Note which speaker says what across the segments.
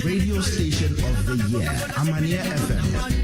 Speaker 1: Radio station of the year, Amanie FM.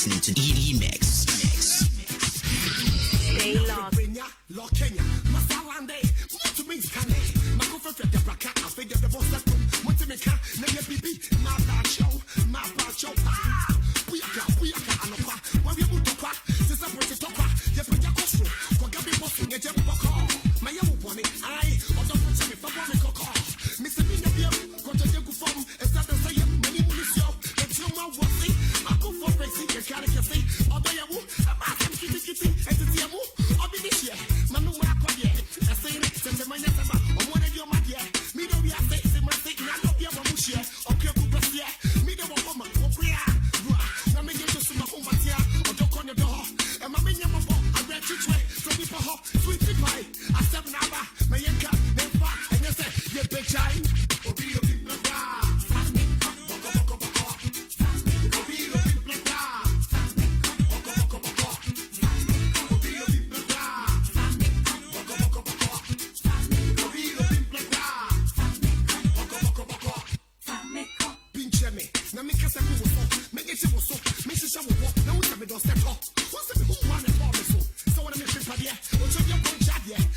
Speaker 2: listening to EGUNE Mix.
Speaker 3: Stay locked.
Speaker 4: Yeah.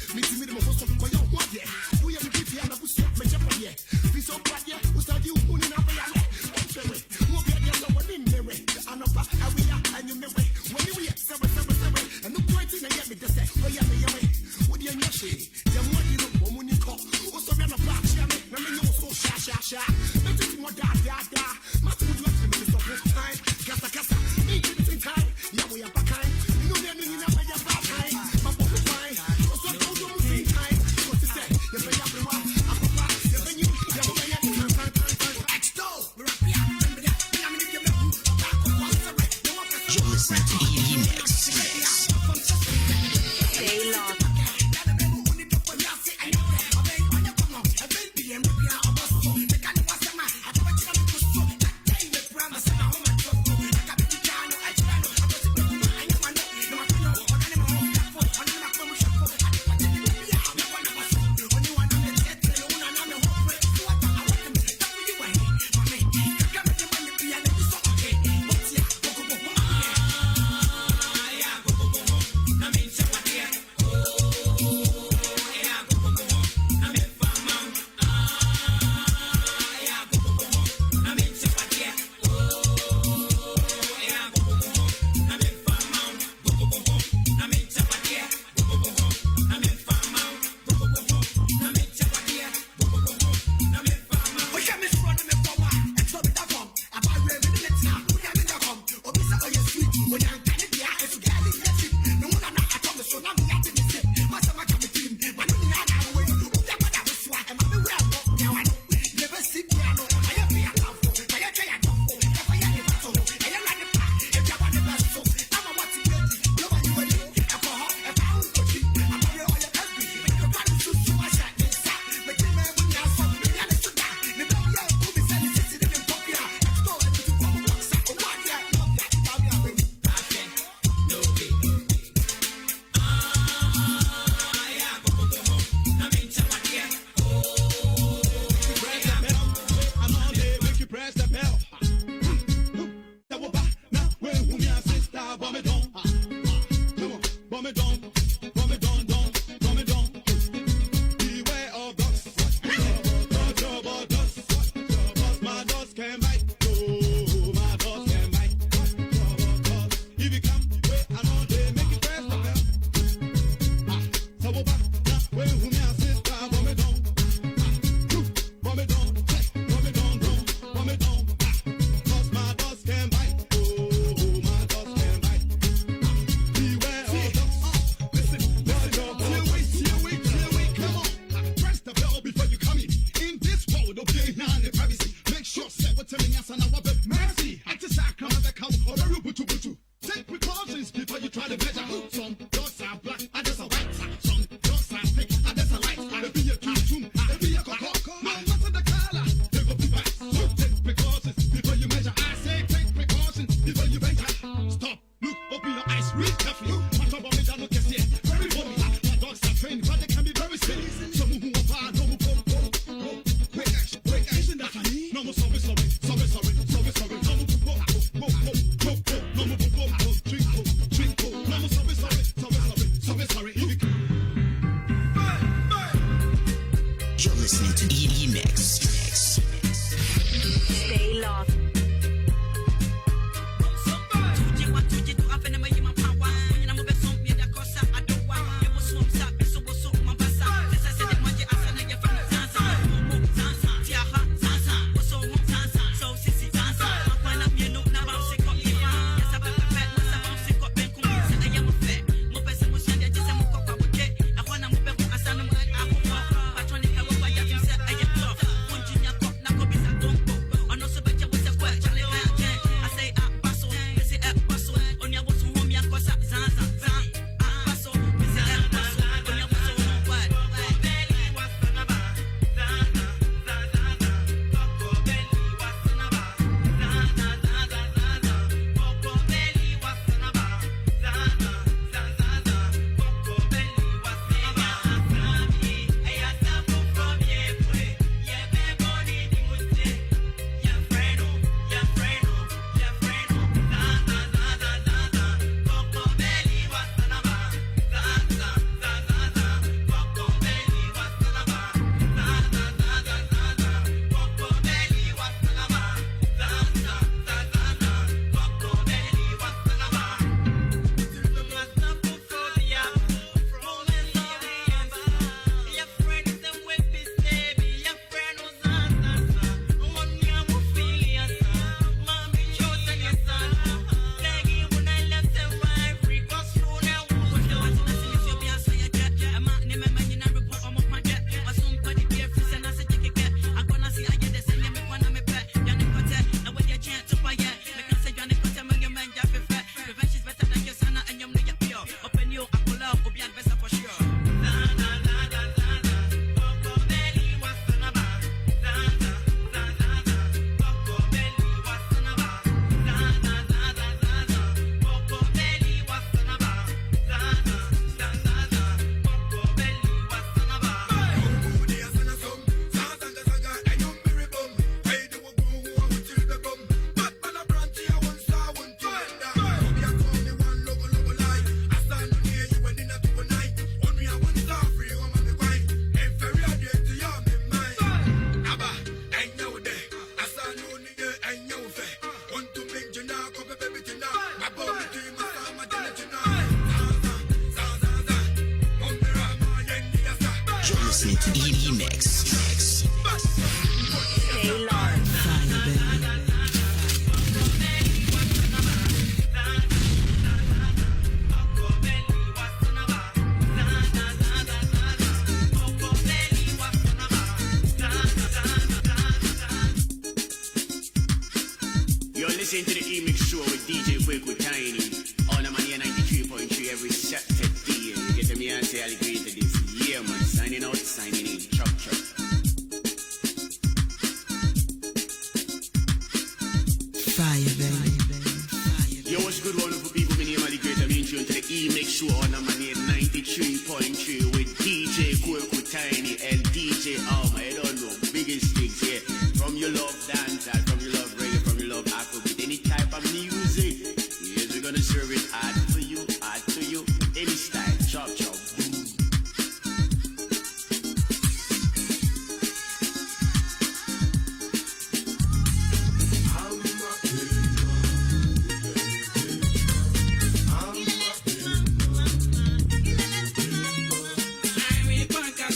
Speaker 1: Emix.
Speaker 2: Stay lost.
Speaker 1: Listening to Emix.
Speaker 2: Stay lost.
Speaker 3: You're listening to the Emix show with DJ Kueiqu on amanie 93.3 every Saturday. You get me and say I'll agree to this. Yeah, man. Signing out, signing in. Chop, chop.
Speaker 4: Fire, baby.
Speaker 3: Yo, what's good, wonderful people? My name is Great. I'm in tune to the Emix show on amanie 93.3 with DJ Kueiqu and DJ Alma. I don't know. Biggest things here. From your love dance, from your love reggae, from your love Afrobeat, any type of music. Yes, we're gonna serve it hard for you, any style. Chop, chop.
Speaker 5: Punk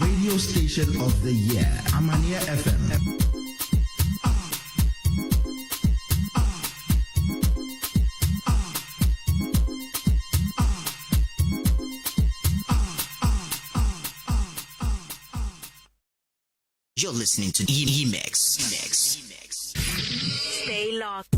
Speaker 1: Radio Station of the Year, Amanie FM.
Speaker 2: You're listening to Emix.
Speaker 5: Stay locked.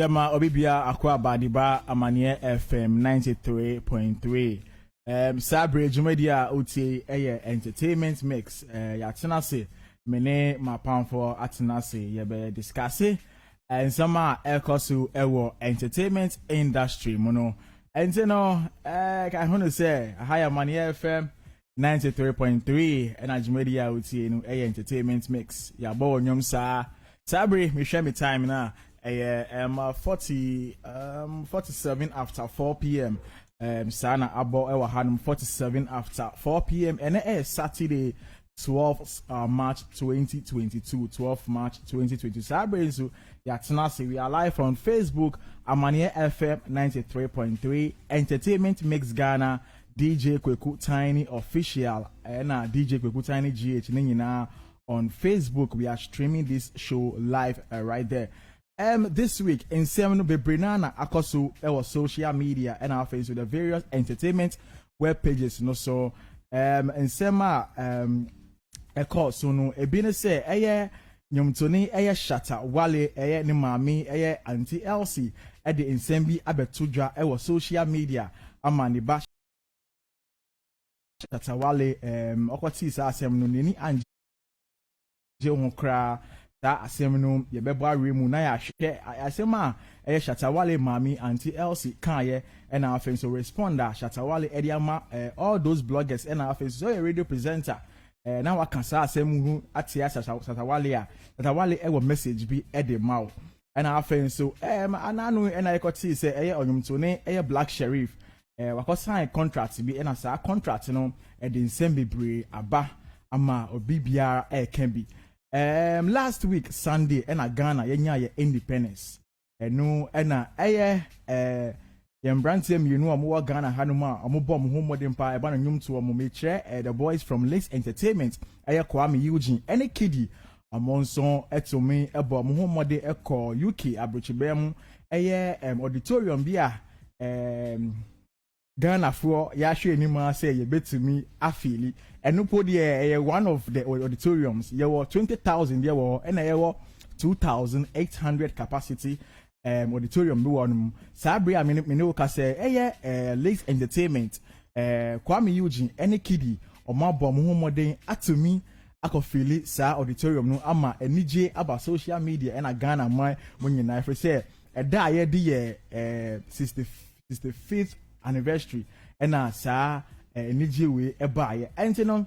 Speaker 6: Jema Obibia Akwa Badiba Amanie FM 93.3. Sabre Jumedia Uti Entertainment Mix. Yatinase Mene Mapanfo Atinase Yebe discuss and some Ekosu Ewo Entertainment Industry Mono And you know, I want to say, hi, Amanie FM 93.3, and I media with you, entertainment mix. Ya bo nyom sa. Sabri, me share me time now. 47 after 4 p.m. Sana abo ewa hanum 47 after 4 p.m. and it is Saturday 12 March 2022. 12 March 2022. Sabri so yatinasi. We are live on Facebook, Amanie FM 93.3, Entertainment Mix Ghana, DJ Kueiqu Tiny Official, and DJ Kueiqu Tiny GH Nina on Facebook. We are streaming this show live right there. This week in seven bebrinana akosu our social media and our face with the various entertainment web pages. No so in sema eko so no ebine say nyomtoni SHATTA WALE ni mami Auntie Elsie at the insembi abetudra our social media amani ba SHATTA WALE okwati sa asem no nini anje ho kra that asem no ye bebo aremu na ya hwe asem a SHATTA WALE mami Auntie Elsie kan ye and our friends so responder SHATTA WALE ediama all those bloggers and our friends so a radio presenter na waka sa asem hu atia SHATTA WALE a SHATTA WALE ewo message bi edemaw and our friends so ananu and I got see say onyumtone Black Sheriff wako sign contract bi and sa contract no e de nsem bebre aba ama obibia can be last week Sunday and Ghana yenya ye independence no na yembrantie mienu omo Ghana hanuma omo bom ho modern pa eba no nyumto omo mekire the boys from Lace Entertainment KUAMI EGUNE any KIDI amonson etomi ebo omo ho modern eko UK abrochibem auditorium bia Ghana for ya hwe anima say ye betumi afili eno po de one of the auditoriums ye were 20,000 ye were and ye were 2,800 capacity auditorium bi wonum sabri amene wo ka say Lace Entertainment KUAMI EGUNE any KIDI omabom ho modern atomi akofili sa auditorium no ama enije aba social media and Ghana man munyina for say da ye di 65th anniversary and sa enije we eba ye enti no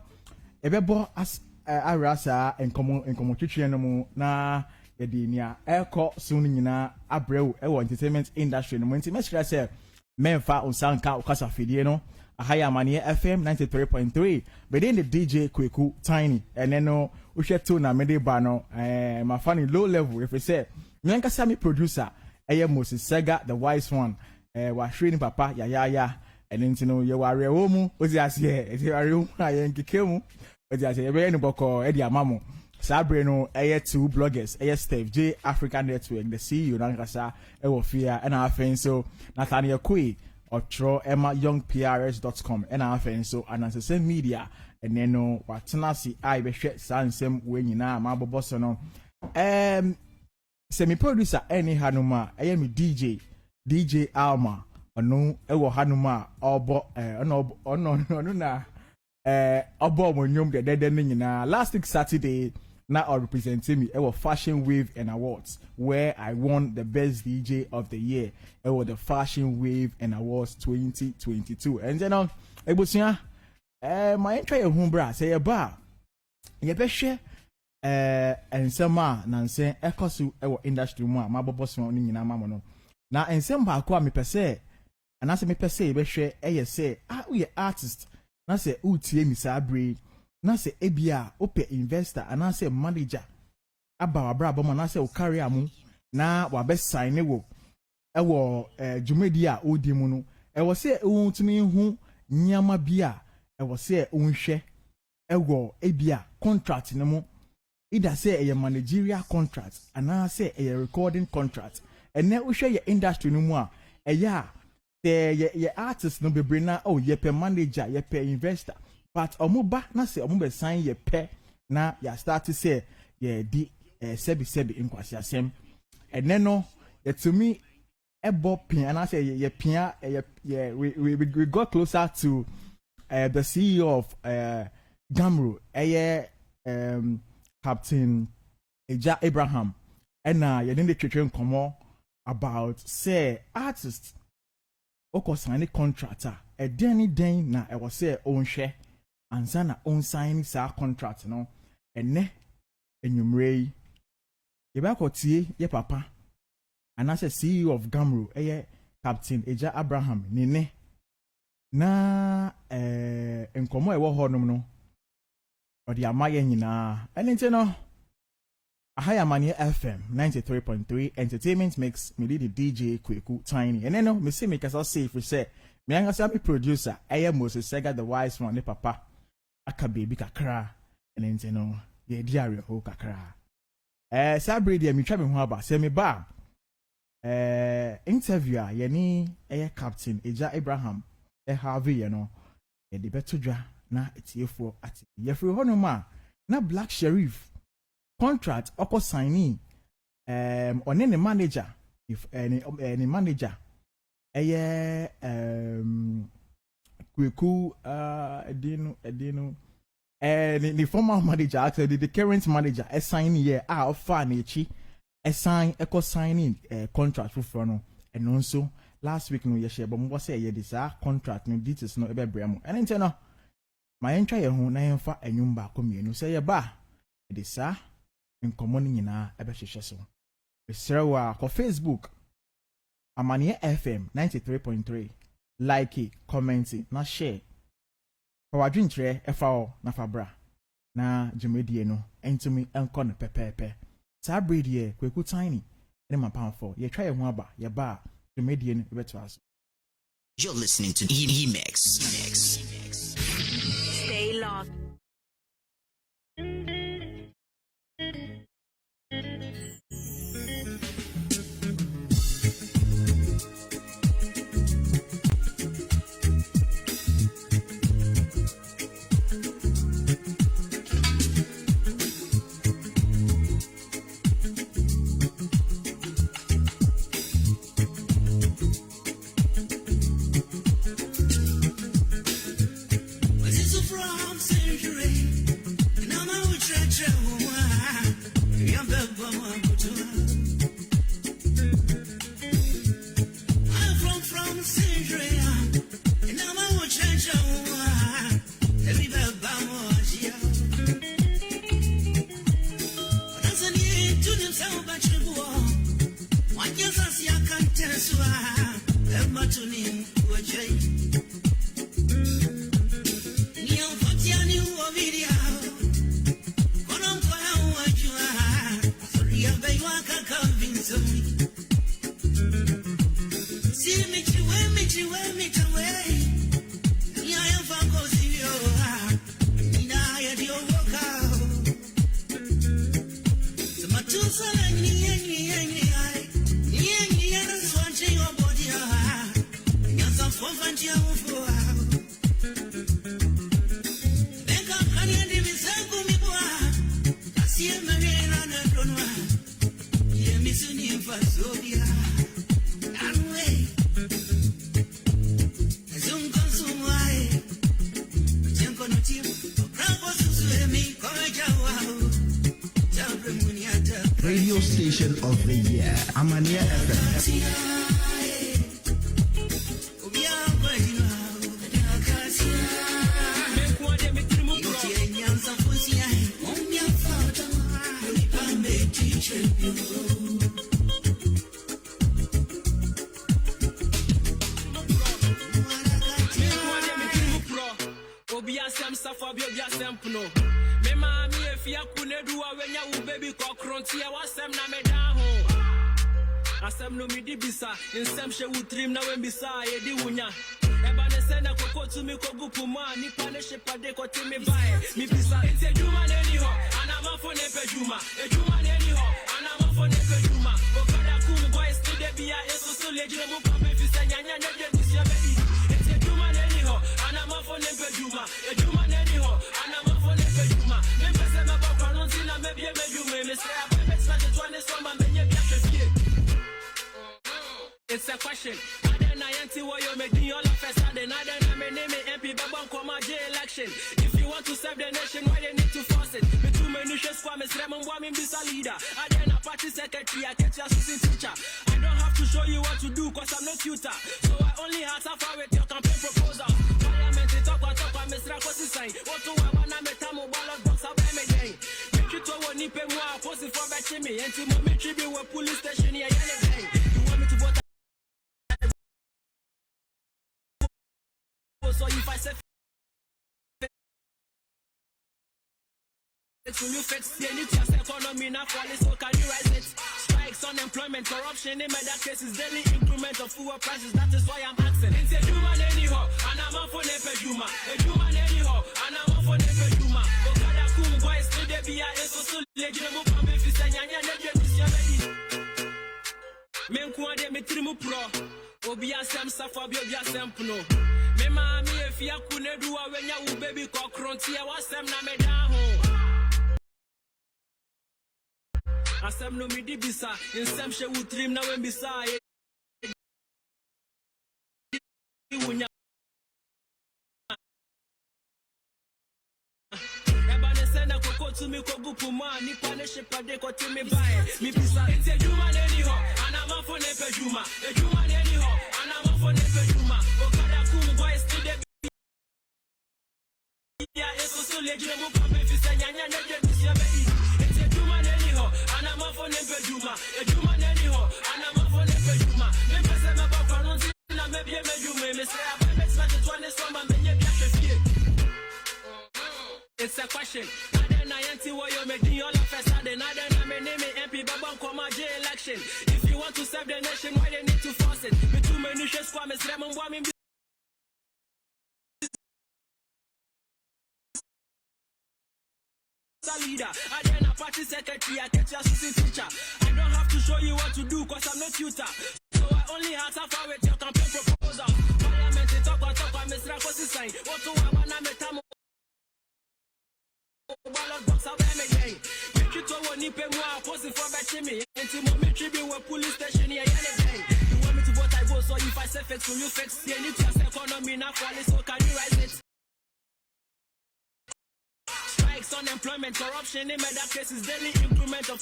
Speaker 6: ebebo as arasa enkomo twetwe no mu na yedi nia eko so nyina abrew ewo entertainment industry no enti mesra say memfa unsanka ukasa fidie no ahaya Amanie FM 93.3 within the DJ Kueiqu Tiny and then no uhwe to na mede ba no my funny low level if we say nyanka sami producer Moses Sega the wise one wa hwini papa ya enti no ye ware wo mu ozi ase enti ware wo aye nkekemu ozi ase ebe ni boko edi amamo sabre no two bloggers Steve J African Network the CEO nankasa ewo fia and our friend so Nathaniel Kui otro youngprs.com and our friend so ananse media and then no watena si ai be hwe sansem we nyina ma boboso no semi producer any hanuma me DJ Alma ono ewo hanuma obo ono na obo monyom de nyina last week Saturday na I representing me ewo Fashion Wave and Awards where I won the best DJ of the year ewo the Fashion Wave and Awards 2022 and then on ebusia my entry home bra say ba ye be hwe ensema nanse ekosu ewo industry mu a maboboso ni nyina mamo no na ensem ba ko a mepese anase mepese be hwe say we artist na se utie mi sabre na se ebia ope investor anase manager aba wabra abom na se o carry amu na wa be sign wo ewo jumedi a odi mu no ewo se untumi hu nyama bia ewo se unhwe ewo ebia contract ne mu either say a managerial contract anase a recording contract and na uhwe ye industry no mu a ye artist no bebre na ye pe manager ye pe investor but omuba na say omuba sign ye pe na ya start to say ye di sebi inkwasi asem and then no ye to me ebo pin and I say ye pin we got closer to the CEO of Gamro Captain Eja Abraham and ye didn't twetwe nkomo about say artists oko sign contractor e den na e was say on share ansa na on sign sa contract no ene enwumre yi ye ba kotie ye papa anase CEO of Gamro Captain Eja Abraham nene na enkomo ewo ho nom no odi amaye nyina enente no ahaya amanie FM 93.3 entertainment mix me the DJ Kueiqu Tiny and no me see me kasa safe say me anga me producer Moses Sega the wise one ne papa aka baby kakra enente no ye diare ho kakra sabre dia me twa me ho aba say me ba interview ye ni Captain Eja Abraham have you know ye de beto dwa na etiefo ati ye free ho no ma na Black Sheriff contract oko signing on any manager if any manager Kueiqu edino the former manager actually the current manager assign here offer na echi assign eco signing contract for no and also last week no ye share but mo say ye this contract no details no ebe bremo and ente no my entry ye ho na yemfa anwum ba komienu say ye ba this nkomo ni nyina ebe hwehwe so besrewa ko Facebook Amanie FM 93.3 like comment na share for wadwintre efa na fabra na jemedie no entumi enko no pepepe sabredie Kueiqu Tiny ne mapamfo ye twa ye ho aba ye ba jemedie no beto aso.
Speaker 2: You're listening to Emix.
Speaker 5: Stay locked.
Speaker 1: Radio station of the year, Amanie FM.
Speaker 7: Asem no mi di bisa insem she utrim na we bisa ye di wunya eba ne se na koko to mi kogu puma ni pa ne she pade ko ti mi bae mi bisa ente juma ne ni ho ana ma fo ne pe juma e juma ne ni ho ana ma fo ne pe juma o kada ku mi boy still dey bia eso so le jire mo pa me fi se nyanya ne de ni se be ente juma ne ni ho ana ma fo ne pe juma e juma ne ni ho ana ma fo ne pe juma me pe se ma ba kwa no ti na me bie me juma me se a pe sa de twa ne so ma me nye bia fie. It's a question. I don't know what you're making all of us. I don't know my name MP Babon Koma J election. If you want to serve the nation, why they need to force it? Me too many shows for me, Sremon Wami be a leader. I don't know party secretary, I catch your assistant teacher. I don't have to show you what to do, cause I'm no tutor. So I only have to me into my tribute with police station here. You want me to vote? So if I say to you fix the economy now for so can you rise it? Strikes, unemployment, corruption, in that cases, daily increment of fuel prices. That is why I'm asking. It's a human anyhow, and I'm up for nepe juma. A human anyhow, and I'm up for nepe juma. Okada kum boys to the BIA so legitimate come if it's a nyanya men kuade me trimu pro. Obi asem safa bi obi asem pno. Me ma mi efia kunedu a wenya u baby kokronti e wasem na me da ho. Asem no mi di bisa insem she utrim na when bisa wunya ebane senda koko to me kogu puma ni pale shepade ko to me buy mi bisa it's a human anyhow and I'm for nepe juma a human anyhow and I'm for nepe juma okada kum boys to the yeah it's so legitimate come if it's a nyanya na je bisa be it's a human anyhow and I'm for nepe juma a human anyhow and I'm for nepe juma me pese me ba kwanon na me bie me juma me say I bet not to 20 so man me bia fie. It's a question. I don't know what you're making all of us. I don't know my name MP Babang Kwama J election. If you want to serve the nation, why they need to force it? Me too many shit squames, Ramon Wami. Leader, I then a party secretary, I get your assistant teacher. I don't have to show you what to do, cause I'm not tutor. So I only answer for with your campaign proposal. Parliament, talk, I'm Mr. Kosi sign. What to have an ametamo? Ballot box out them again. Make it to one nipe more opposing for me. Into my tribute with police station here again. You want me to vote, I vote. So if I say fix, will you fix? You need to economy now for so can you rise it? Strikes, unemployment, corruption, in that cases, daily increment of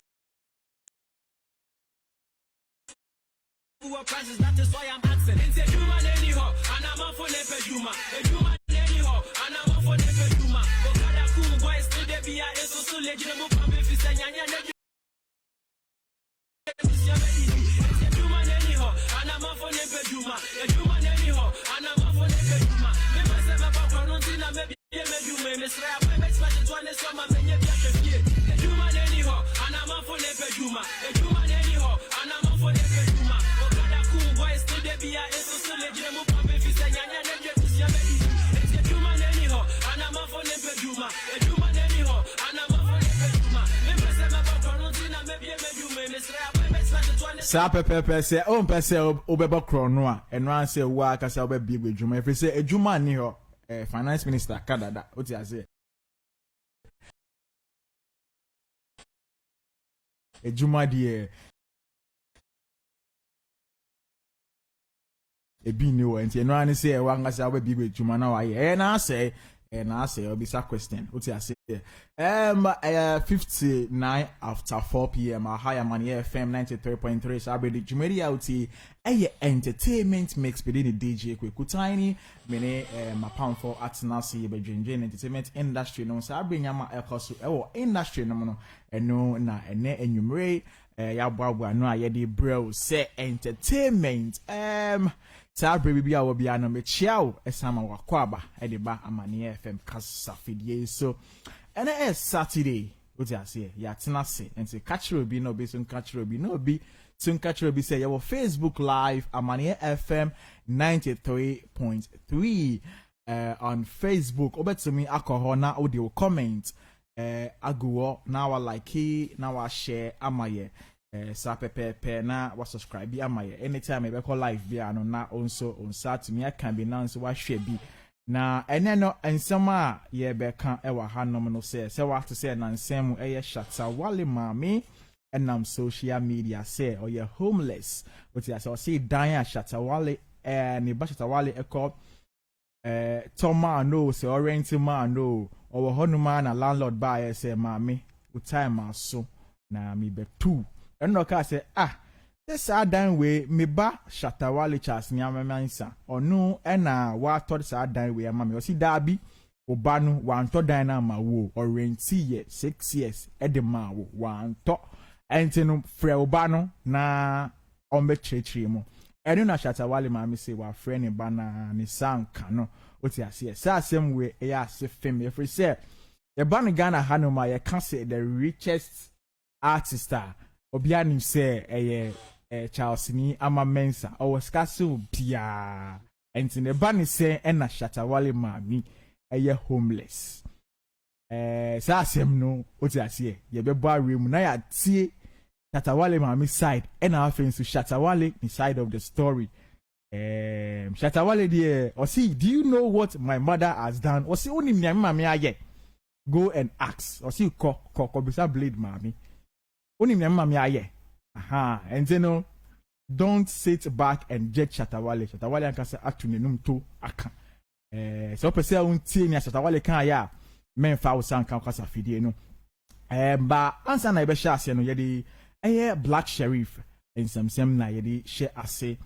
Speaker 7: fuel prices. That is why I'm asking. It's a human anyhow, and I'm up for nepe juma. A human anyhow, and I'm up for nepe juma. Okada kum boys to the BIA so legitimate come if it's a nyanya na je. It's a human anyhow, and I'm up for nepe juma. A human anyhow, and I'm up for nepe juma. Me say me ba kwanon na me bia me juma me say I bet not to 20 so man me bia fie. A human anyhow, and I'm up for nepe juma. A human anyhow, and I'm up for nepe juma. Okada kum boys to the BIA so legitimate come if it's a nyanya na je. It's a human anyhow, and I'm up for nepe juma. A human anyhow, and I'm up for nepe juma. Me say me ba kwanon na me bia me juma me say I bet not to 20
Speaker 6: sa pepepe se o mpese obeba krono a eno an se wa aka se obebi edwuma efi se edwuma ni ho finance minister kadada oti ase edwuma die ebi ni wo enti eno an se wa anga se obebi edwuma na wa ye na ase obisa question oti ase 59 after 4 p.m. Amanie FM 93.3 Sabedi Jumeri outi entertainment mix within the DJ Kueiqu tiny mene my pound for atenase be dwenjen entertainment industry no Sabri nyama ekoso industry no eno na ene enwumre ya boabo no ayede bro say entertainment Sabri bibia wo bia no me chiao esama wakwaba edeba Amanie FM kasafidie so and it's Saturday. What I say? Yeah, tenase. And say catch be no be soon catch be no be soon catch be say your Facebook Live Amanie FM 93.3 on Facebook. Obet me alcohol na audio comment aguo now I like now I share amaye sa pepe na wa subscribe bi amaye anytime e be call live bi ano na also on Saturday me can be now so wa share bi na ene no ensema ye beka ewa hanom no se wa to say na nsem eye shatta wale mami enam social media say oye homeless what you say dan shatta wale ni ba shatta wale eko toma no se orient man no owo honuma na landlord ba say mami utime aso na mi betu eno ka say this dan we me ba shatta wale chas nyamansa onu ena wa to sa dan we ama me o si dabi oba no wan to dan na ma wo orenti ye 6 years edema wo wan to enti no frɛ oba no na ɔmbe kyerɛkyerɛ mu ɛno na Shatta Wale maame say wa frɛ ne ba na ne sanka no oti ase sa asɛm we ɛyɛ ase fem yɛfrɛ sɛ yɛba no Ghana ha no ma yɛka sɛ the richest artist a obia nim sɛ ɛyɛ Charles ni ama Mensa ɔwɔ sika so bia enti ne ba ne sɛ ɛna Shatta Wale maame ɛyɛ homeless sa asɛm no oti ase yɛbɛbɔ awe mu na yɛatie Shatta Wale maame side ɛna afei nso Shatta Wale the side of the story Shatta Wale there osi do you know what my mother has done osi onim nya maame aye go and ask osi ko bisa blade maame onim nya maame aye aha and you know don't sit back and judge Shatta Wale anka say atu nenum to aka so pese a untie nya Shatta Wale kan ya men fa wo sanka kwasa fidie no ba ansa na ebe sha ase no ye di Black Sheriff and some na yedi share ase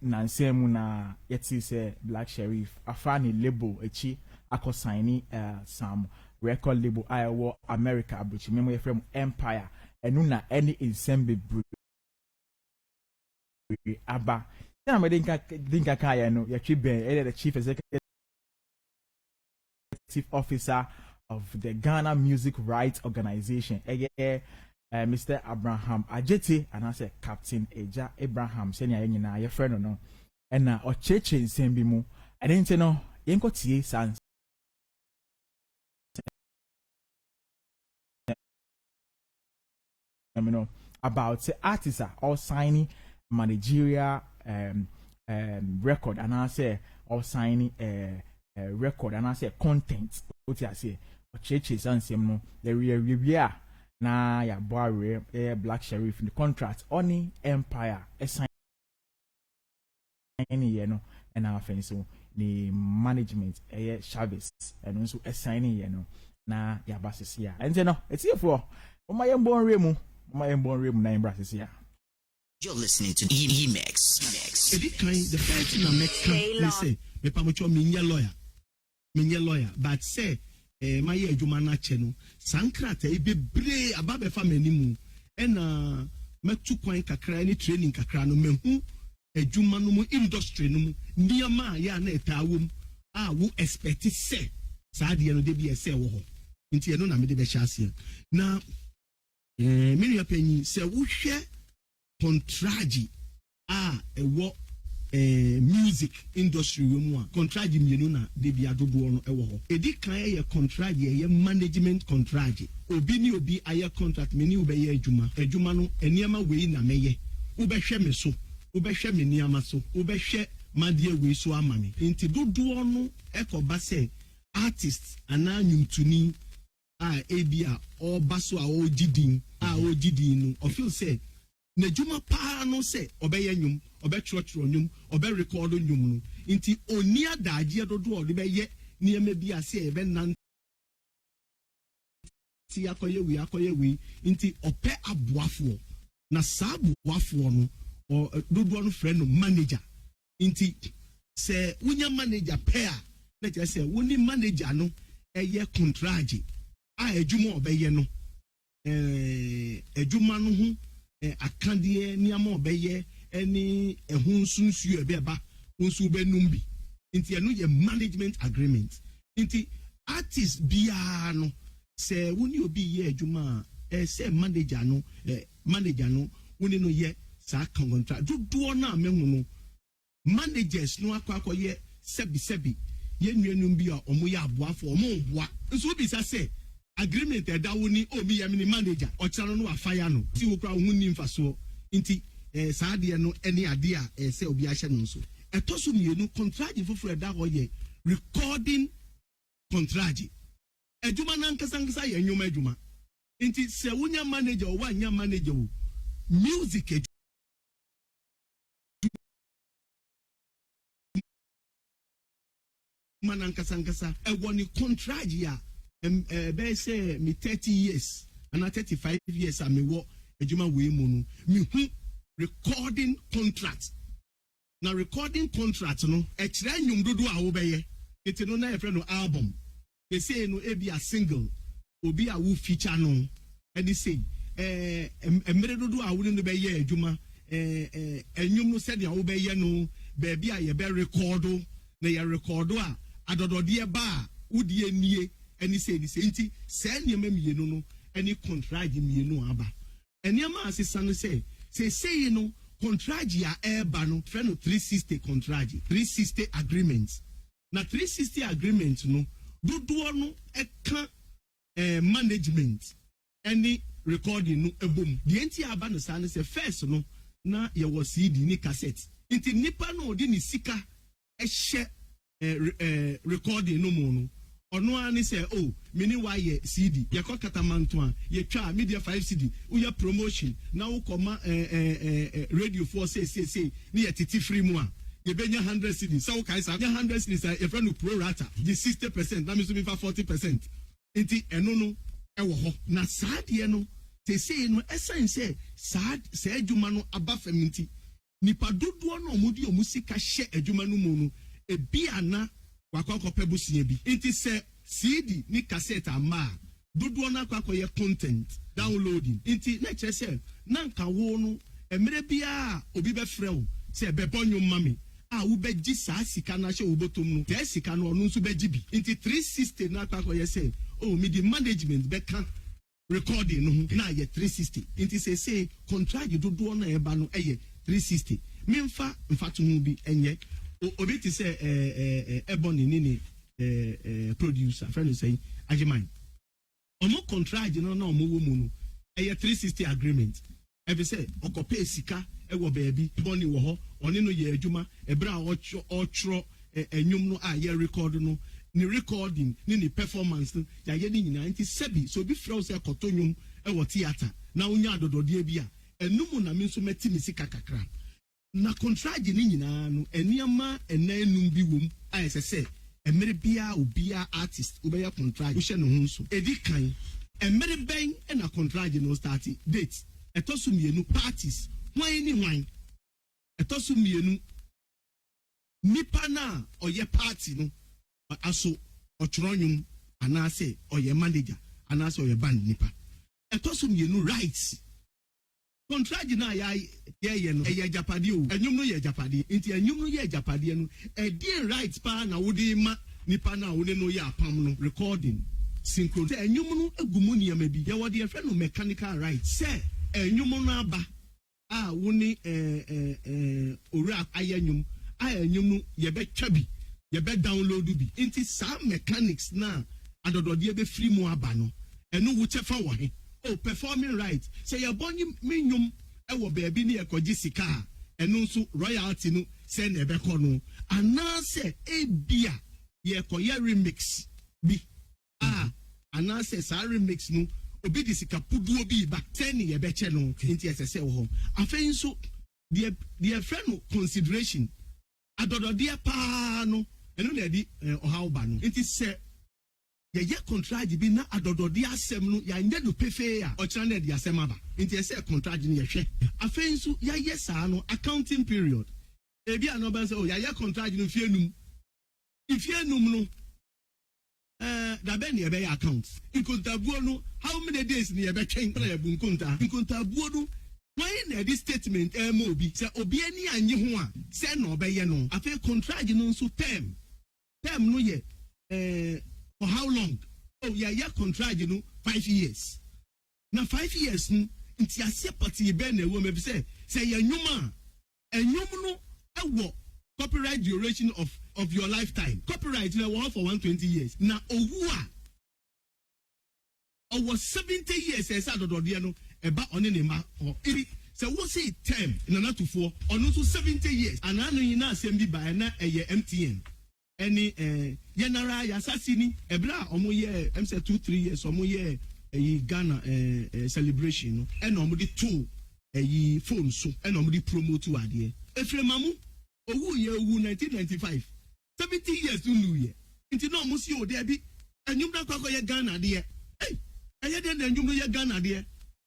Speaker 6: nansemu na yeti se Black Sheriff afani label echi akosani some record label Iowa America abuchi memo from Empire enu na any ensemble aba na me dinka kaya no yetwi ben the chief executive officer of the Ghana Music Rights Organization Mr. Abraham Ajeti and I say Captain Eja Abraham senior nyina ye friend no and na ocheche nsem bi mu and then no yenko tie sans about the artists are all signing managerial record and I say all signing record and I say content what I say ocheche sans no the review na ya boare Black Sheriff in the contract oni Empire assign ye no and our friends so the management Chavez and also assigning ye no na ya basis ya and you know it's here for my born remu na embrace here.
Speaker 2: You're listening to Emix.
Speaker 1: The first thing I make say me pamocho me lawyer but say my adwuma na che no sankrata e bebre ababe fa manimu na metu kwan kakra ni training kakra no mehu adwuma no mu industry no mu niama ya na etawom a wo expect say saade no de bi ese wo ho nti e no na me de be hyaase na me panyi se wo hwe contragi a ewo music industry we mu a contragi mienu na de bi adodo no ewo ho edi kan ye contragi ye management contragi obi ni obi aye contract me ni obe ye adwuma no eniema we na meye obe hwe me so obe hwe me niama so obe hwe madie we so amane nti dodo no ekoba se artist ana nyumtuni a ebia oba so a ogidin no o feel say na juma pa no say obeye nyum obetro nyum obe record nyum no nti oni adaje dodo o de beye niam bi ase e be nan ti akoye wi nti ope aboafo na saboafo no dodo no friend no manager nti se wunya manager pair na je say woni manager no eye contract a ejuma obeye no ejuma no hu akandie niam obeye any ehunsunsu ebeba unsu benumbi nti eno ye management agreement nti artist bia no se woni obi ye adwuma se manager no woni no ye sa contract do na amenu no managers no akwakoye sebi ye nuanum bi a omo ye aboafo omo boa nso obi sa se agreement eda woni obi ye mini manager ocharo no afaya no ti wo kra wo ni mfaso nti saade no eni ade a se obi ahye no nso etoso mienu contract foforo eda ho ye recording contract adwuma na nkasa ye nyoma adwuma nti se wonya manager o wanya manager o music man nkasa e woni contract ya be say me 30 years and 35 years am wo adwuma we mu no me hu recording contract na recording contract no e kire nyum dodo a wo beye eti no na e friend no album they say no e be a single obi a wo feature no and they say emere dodo a woni no be ye adwuma enyum no said ya wo be ye no baby a ye be recordo na ye recordo a adodode ba wodi anie ani se nti se niam mienu no ani contract mienu aba eniam asesa no say no contract ya eba no friend no 360 contract 360 agreement na 360 agreement no dodo no eka management any recording no ebom the enti aba no sa no say first no na ye was CD ni cassette inti nipa no odi ni sika ehye recording no mo no ono ani say oh mini wa ye CD ye ko katamanto a ye twa media 5 CD uya promotion na wo koma radio 4 say ni ye titi free mu a ye benya 100 CD so kai sa 100 CD say e friend pro rata the 60% na me so be 40% inti eno no e wo ho na saade no te say no essence say adwuma no aba faminti nipa dodo no omudi omusika hye adwuma no mu no ebi ana wakoko pebusie bi inti se CD ni cassette ama dodo na kwakoye content downloading inti na kire se na nka wo no emere bia obi be frɛw se be bonyo mame a wo be gi saa sika na hye wo botom no te sika no no nso be gi bi inti 360 na kwakoye se oh me the management be kan recording no na ye 360 inti say contract dodo na eba no eye 360 memfa mfato hu bi enye obi ti say ebony ni producer friend say agiman omo contract no na omo wo mu no eye 360 agreement ebi say okope sika ewo baabi boni wo ho oni no ye adwuma ebra ochro enyum no a ye record no ni recording ni performance ya ye ni nyina nti sebi so bi frɛ say kotonyum ewo theater na unya adodode bi a enum na me nso meti mi sika kakra na contract ni nyina no eniama enanum bi wom a yesese emere bia obia artist obeya contract wo hye no ho so edi kan emere ben na contract no start date etoso mienu parties hwan ni hwan etoso mienu nipa na oye party no aso otronyum anase oye manager anase oye band nipa etoso mienu rights contract na ye no ye japade o enyum no ye japade nti enyum no ye japade no e dey right pa na wodi ma nipa na woni no ye apam no recording synchron enyum no egumu niam bi ye wodi e friend no mechanical right say enyum no aba a woni ora ayenyum a enyum no ye be twa bi ye be download bi nti sa mechanics na adodode be free mu aba no eno wo chefa wo he oh performing right say your boni minyum ewo baabi ni ekoji sika eno nso royalty no say na ebe ko no anase ebia ye koye remix bi anase sa remix no obi di sika puduo bi ba ten ye be che no nti esese wo ho afei nso the friend no consideration adodode pa no eno na di ohaw ba no nti se ye contract bi na adodode asem no ya nya do pefe a ochira na di asem aba nti ese contract ni ye hwe afei nso ya yesa no accounting period ebi ano ba say oh ya contract no fienum ifienum no da be ne be ya account inkontabuo no how many days ni ye be twen na ye bu inkontabuo no why na this statement mo obi say obi ani anye ho a say na obeye no afei contract no nso term no ye for how long? Oh, yeah, contract, 5 years. Now 5 years, nti ase party be na wo me say enyuma no ewo copyright duration of your lifetime. Copyright na one for 120 years. Na owu a was 70 years as adodode no eba one ne ma o iri say wo say term na na to for ono so 70 years and anu yin asem bi ba na eye MTN any general yasasini ebra omo ye say 2-3 years omo ye Ghana celebration no and omo di two phone so and omo di promote ade efremamu owu ye owu 1995 70 years to new year nti no omo si o de bi enyum da kwakọ ye Ghana de eh eye de enyum no ye Ghana de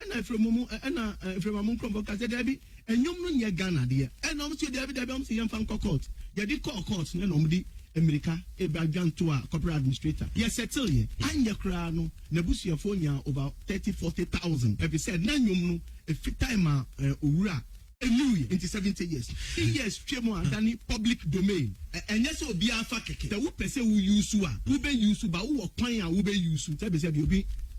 Speaker 1: na efremamu krombo ka se de bi enyum no ye Ghana de and omo si de bi omo si ye fan court ye di court na omo di America to a corporate administrator. Yes, settle ye. Anya krano nebusia fonya over 30,000-40,000. Every said nanyum a fit time ura. Into 70 years. Yes, Chemo and Danny public domain. And yes, will be a fact. The who person who use you, who be used, but who are playing, who be used. Tell me,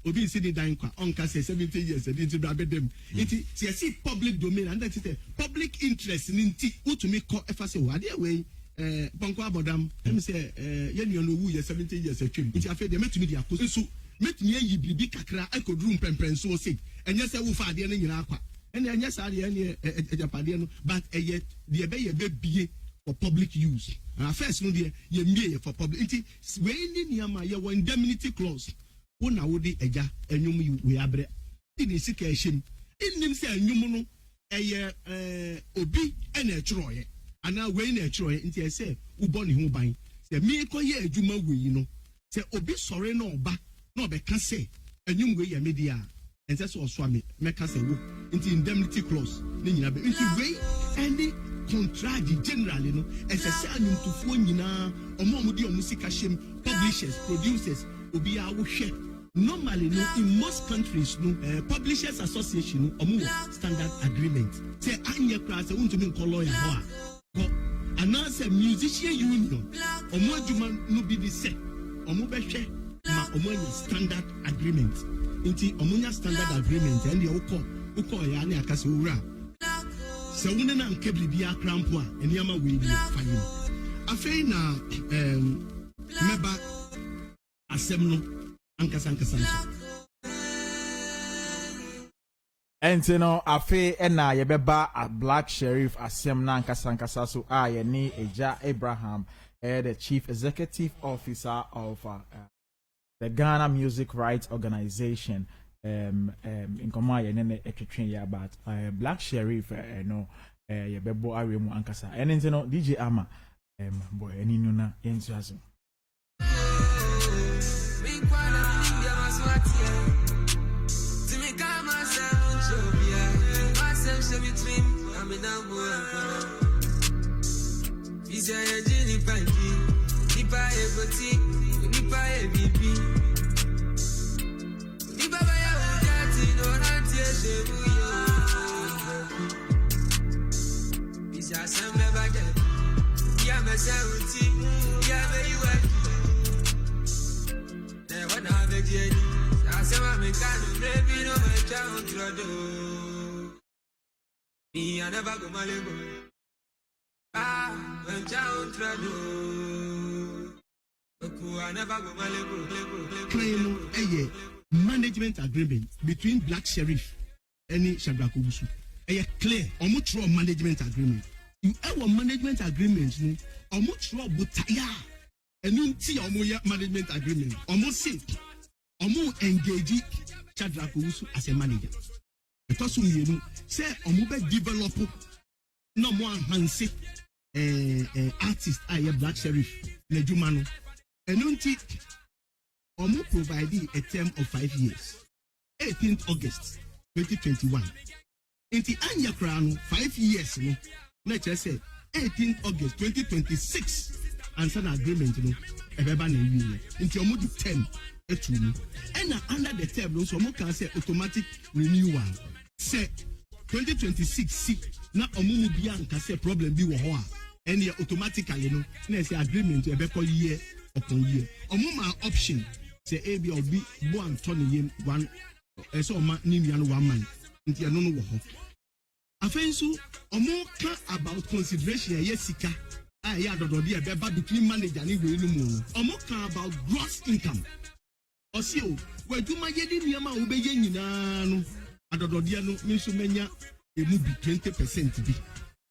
Speaker 1: you'll be sitting down on Cass 70 years and into them. It is public domain and that's it. Public interest in who to make call if I say, what way. Banko Abodam, let me say, Yenny on the 70 years. It's a fair, they met me the acquisition. Met me a big kakra, I could room pen so sick. And yes, I will find the enemy in aqua. And then yes, I am but yet the baby for public use. First, no dear, ye for public. When in Yama, you were indemnity clause. One would the eja, and you we abre. In this occasion, in them say, you obi and a troy. And now, when a troy, into I say, Uboni who buying. Say, me call ye, Juma, you know. Say, obi sorry no back, no, but can say, and you way a media. And that's what Swami make us into indemnity clause. Into way any contract generally, no, as a sign to phone or more music publishers, producers will be our share. Normally, no, in most countries, no, publishers association or more standard agreement. Say, I'm your class, I want to be called lawyer. And now say musician union or more human no be the same or more share or standard agreement. Inti omunya standard agreement and the uko ya ne akase owura se wona na nkebli bia krampo a eniama we bi fine afei na meba asem no ankasa
Speaker 6: Entino afe ena yebeba a Black Sheriff asem na ankasa so ye ni Eja Abraham the Chief Executive Officer of the Ghana Music Rights Organization in Komaya nene etwetwen ya but Black Sheriff no ye bebo aremu ankasa and you know DJ Ama boy eni no na yensu aso
Speaker 5: I never go malego. I'm down trado. I never go malego.
Speaker 1: Claim a management agreement between Black Sheriff and Shadrack Obusu. A clear or much management agreement. You have a management agreement, no, or much raw butaya. And you see a management agreement. Almost safe. Almost engage Shadrack Obusu as a manager. Because you know, say Omube develop no more handsy artist I Black Sheriff Nejumano. And until Omu provided a term of 5 years. 18th August 2021. Inti Anya Crown 5 years, no. Nature say 18th August 2026. And an agreement, no. Everybody until Omu 10. And under the term, so Omu can say automatic renewal. Say 2026 see na omumu bia nka say problem bi wo ho a and you automatically no na say agreement e be call year upon year omuma option say a bi obi bo antoni yem one so oma ni nua no 1 month nti eno no wo ho afenso omu ka about consideration ye sika a ya dodode e be ba between manager ni we no mu omu ka about gross income osio waduma ye di niam a wo be ye nyina no adododia no nso menya emu bi 20% bi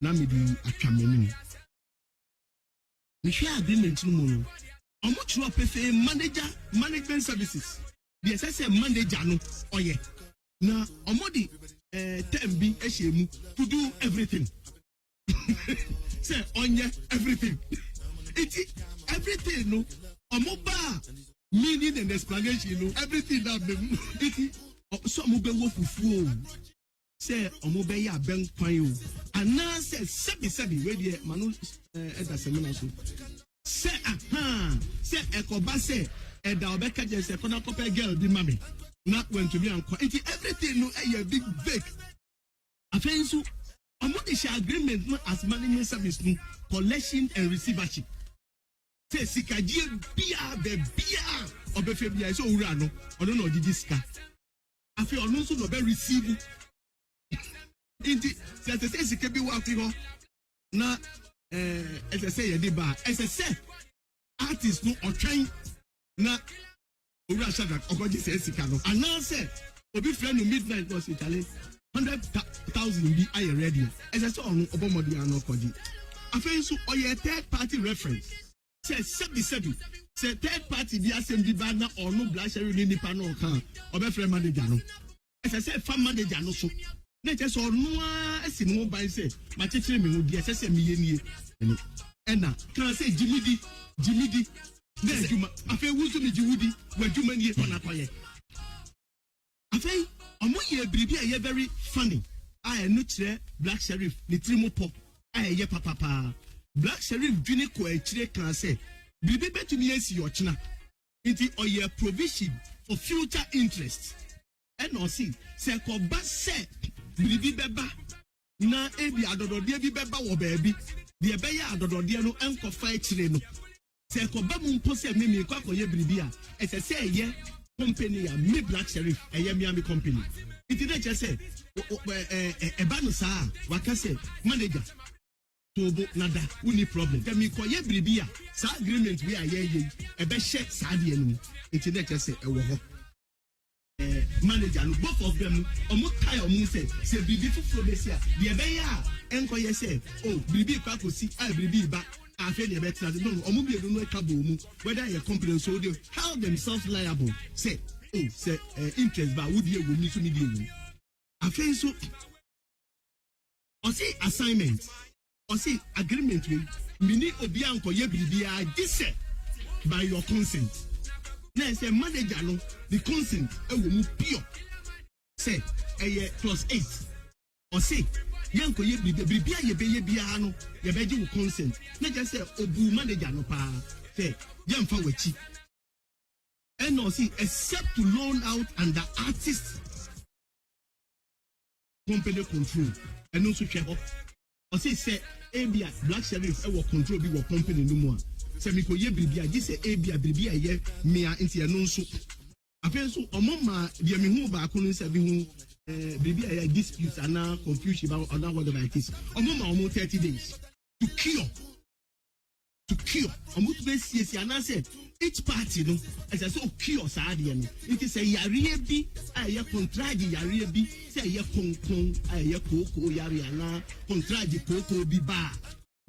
Speaker 1: na me di atwameni ni hwe agreement no mu omo chiro pefe management services the SS manager no oye na omo di term bi ehemu to do everything say onye everything it everything no omo ba meaning and explanation no everything that it so omobe wo fufuo say omobe ya ben kwan o ana say sebi we dey manu eda seminar so say say ekoba say eda obeka je say kona kope girl bi mame not going to be on everything no a big fake afensu among the agreement no as management service no collection and receivership say sikaji bia be bia obefe bia so owura no ono no ogidi sika afi ono so no be receive inti say sika bi wa fi ho na say ye dey ba say artist no otwen na owura SHATTA ogoji say sika no announce obi friend no midnight was Italy 100,000 be I ready say on obomodi an okoji afensu oye third party reference say 77 say third party bi assembly ba na onu blashery ni nipa no kan obe friend manager no say farm manager no so na je so onu a si no ban say ma chechire me ho di say me yenie ena kan say jimidi na juma afi wuzu mi jiwudi wa juma ni na koye afi omo ye bribi a very funny I no kire black sheriff ni trimo pop ye papa black sheriff dwene Kueiqu kan say bribi betumi esi yochina nti oye provision for future interest and no see say ko ba say bribi beba na ebi adodode bi beba wo baabi de be ya adodode no enko fa kire no say ko ba mu mpo say me ko akoye bribi a ese say ye company ya me black sheriff ye Miami company it dey just say eba no sa waka say manager tobo nada uni problem kemi ko ye bribi a sa agreement we aye ebe she sa de enu it dey just say e wo ho manager no both of them omo tie omo say bribi fufu be say de ebe ya enko ye say oh bribi kwa kosi bribi ba afi de be try no omo bi edu no kabo mu whether your company so they held themselves liable say oh say interest ba would you go me so me dey afi so o say assignment o say agreement we mini obi anko ye bibia this by your consent na say manager no the consent e wo mu pure say +8 o say yanko ye bibia ye bia no ye beji wo consent na just say obu manager no pa say yamfa wachi and no see except to loan out under artist company control and no so hwe o say abia black sheriff e wo control bi wo company no mu a say me ko ye bibia gi say abia bibia ye mea nti e no so afenso omoma de me hu ba ko no say bi hu baby I dispute and now confusion about other whatever it is. Almost 30 days to cure. Almost best and I said each party no as I saw cure Sadian. It is a yarebi, I contradi yarebi, say ya kong, I ya coco yariana, contradi coco biba.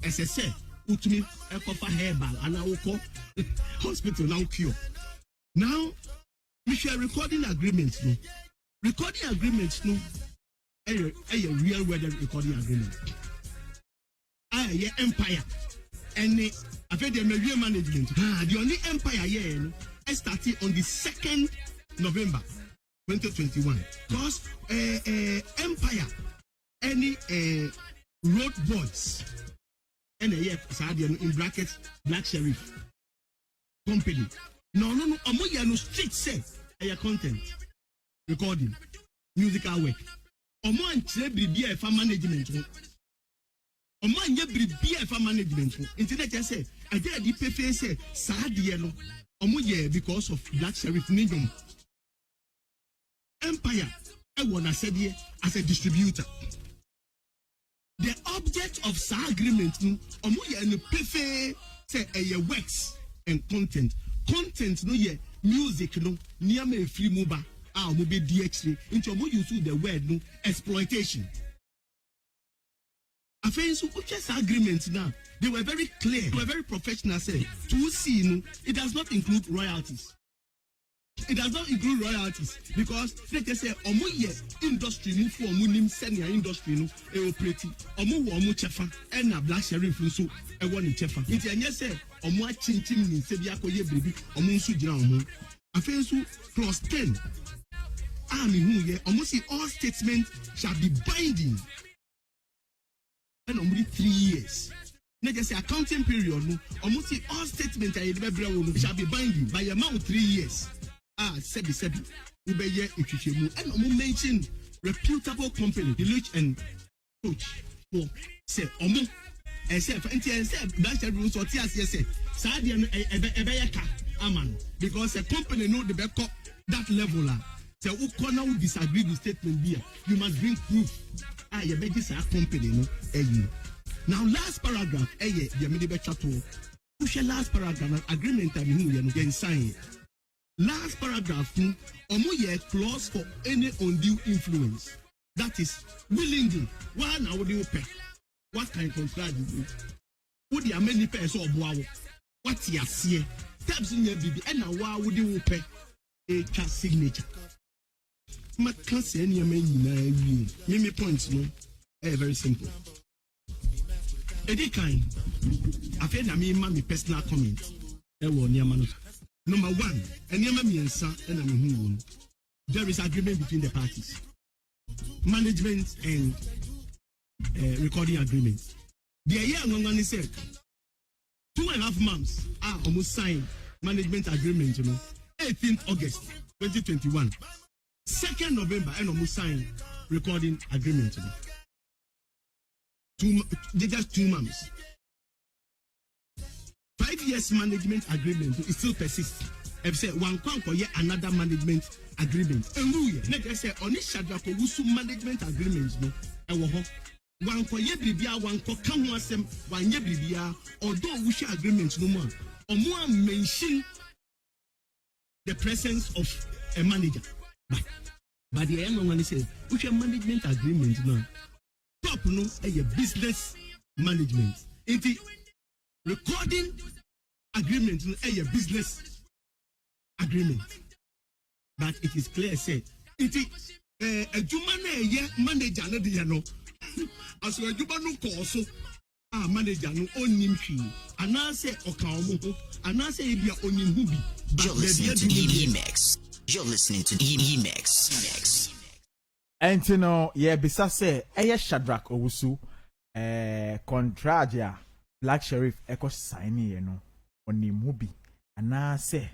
Speaker 1: As I said, utmi a coffer hairball and I will call hospital now cure. Now we share recording agreements. No? Recording agreements no a real weather recording agreement. Empire and I feel the real management. The only empire here I started on the 2nd November 2021. Because empire any road boys and in brackets black sheriff company. No. Omo no street say content. Recording, musical work. Omo anche bribia fa management ho. Omo anye bribia fa management ho. Internet say, I dey di pefe say saade no. Omo ye because of black sheriff nigum. Empire I wanna say there as a distributor. The object of sa agreement no omo ye no pefe say works and content. Content no ye music no near me free mobile. Be DXD into use the word no exploitation. I feel so just agreements now. They were very clear, they were very professional. Say to see no, it does not include royalties. It does not include royalties because they just say omo industry no for omo senior industry no operate omo chefa and na black sheriff so e won chefa. It anya say omo chinchin ni se bia koye bribi omo nso gina omo. I feel so clause 10. Almost all statements shall be binding and only 3 years. na just say accounting period no almost say all statements I be shall be binding by amount 3 years. Sebi we be here etwetwemu and omo mention reputable company Deloitte and Coach for say omo say that rules or tears say sadia no ebeyeka aman because a company know the back that level say who corner who disagree with statement be you must bring proof you be this company no now last paragraph the me be chat to push last paragraph agreement I mean you no sign last paragraph omo ye clause for any undue influence that is willingly why now would you pay what kind of contract you would the many pairs of what you see steps in your baby and now why would you pay a chat signature my class any many points no very simple kind I feel that me personal comment number one and there is agreement between the parties management and recording agreement. The year Ngongani said 2.5 months almost signed management agreement, 18th August 2021. 2nd November and almost signed recording agreement. Just 2 months. 5 years management agreement it still persists. If say one conquer yet another management agreement. And we let's say on this SHATTA management agreements no one ko ye bibia one ko kan ho asem one ye bibia although we share agreements no more or mention the presence of a manager but the young one say we share management agreement no top no a business management it recording agreement no a business agreement but it is clear said it a juma manager no dey no as a juma no course manager no onim hwi ana say okan omo ana say bia onim hu bi
Speaker 2: you're listening to Emix. You're listening to Emix.
Speaker 6: And you know bisa say Shadrack Owusu contract ya Black Sheriff eko sign ye no onim hu bi ana say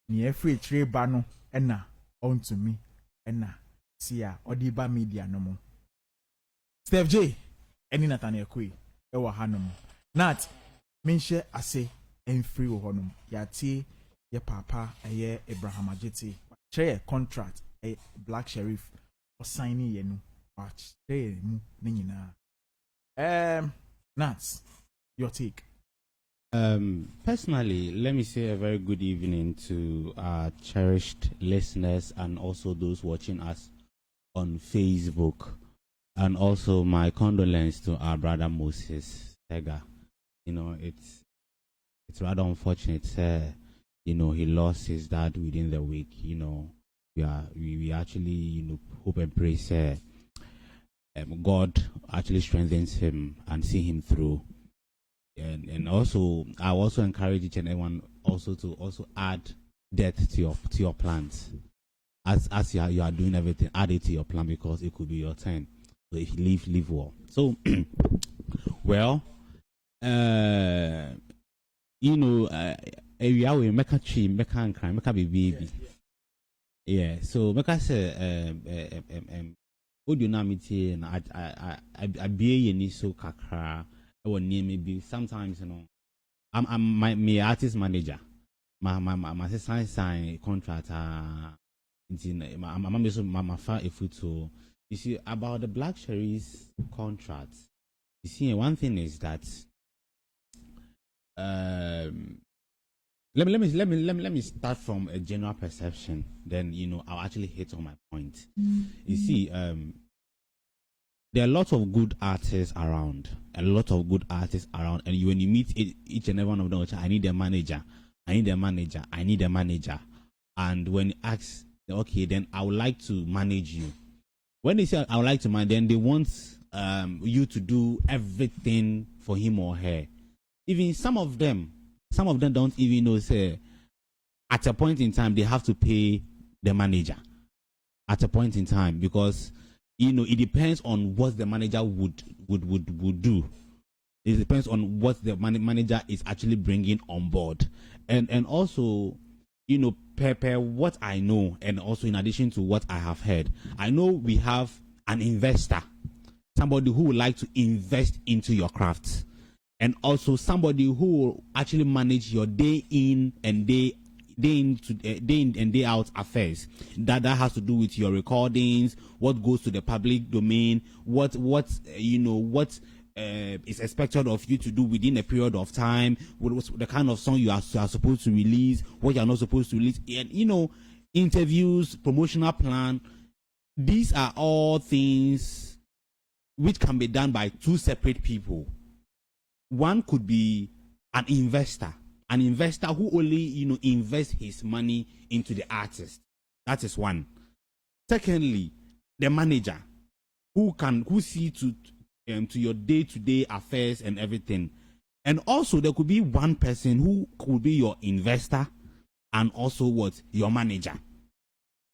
Speaker 6: ni free trade ba no ena on to me ena sia odiba media no mo Steph J eni Nathaniel Kueiqu ewa hanom nat menhye ase enfree wo honom yati ye papa eye Abraham Ajeti share contract Black Sheriff o signing ye no watch dey mu ne nyina nat your take.
Speaker 8: Personally, let me say a very good evening to our cherished listeners and also those watching us on Facebook, and also my condolence to our brother Moses Sega. You know, it's rather unfortunate. You know, he lost his dad within the week. You know, we actually hope and pray. God actually strengthens him and see him through. And also, I also encourage each and everyone also to also add death to your plans. As you are doing everything, add it to your plan because it could be your turn. So if you live well. So, well, we are we make a tree, make a crime, make a baby. Yeah. So make us what do you know me? And I be any so kakra. Or near maybe sometimes I'm my artist manager, my assistant sign contract. I'm far a foot to you see about the Black Sheriff's contract. You see, one thing is that let me start from a general perception. Then I'll actually hit on my point. You see, there are lots of good artists around. And when you meet each and every one of them, I need a manager. And when you ask, okay, then I would like to manage you. When they say I would like to manage, then they want you to do everything for him or her. Even some of them don't even know. Say, at a point in time, they have to pay the manager. At a point in time, because it depends on what the manager would do. It depends on what the manager is actually bringing on board, and also, per what I know, and also in addition to what I have heard, I know we have an investor, somebody who would like to invest into your craft, and also somebody who will actually manage your day in and day out affairs. That has to do with your recordings, what goes to the public domain, what is expected of you to do within a period of time, the kind of song you are supposed to release, what you are not supposed to release, and interviews, promotional plan. These are all things which can be done by two separate people. One could be an investor who only invests his money into the artist. That is one. Secondly, the manager who see to your day-to-day affairs and everything. And also there could be one person who could be your investor and also your manager.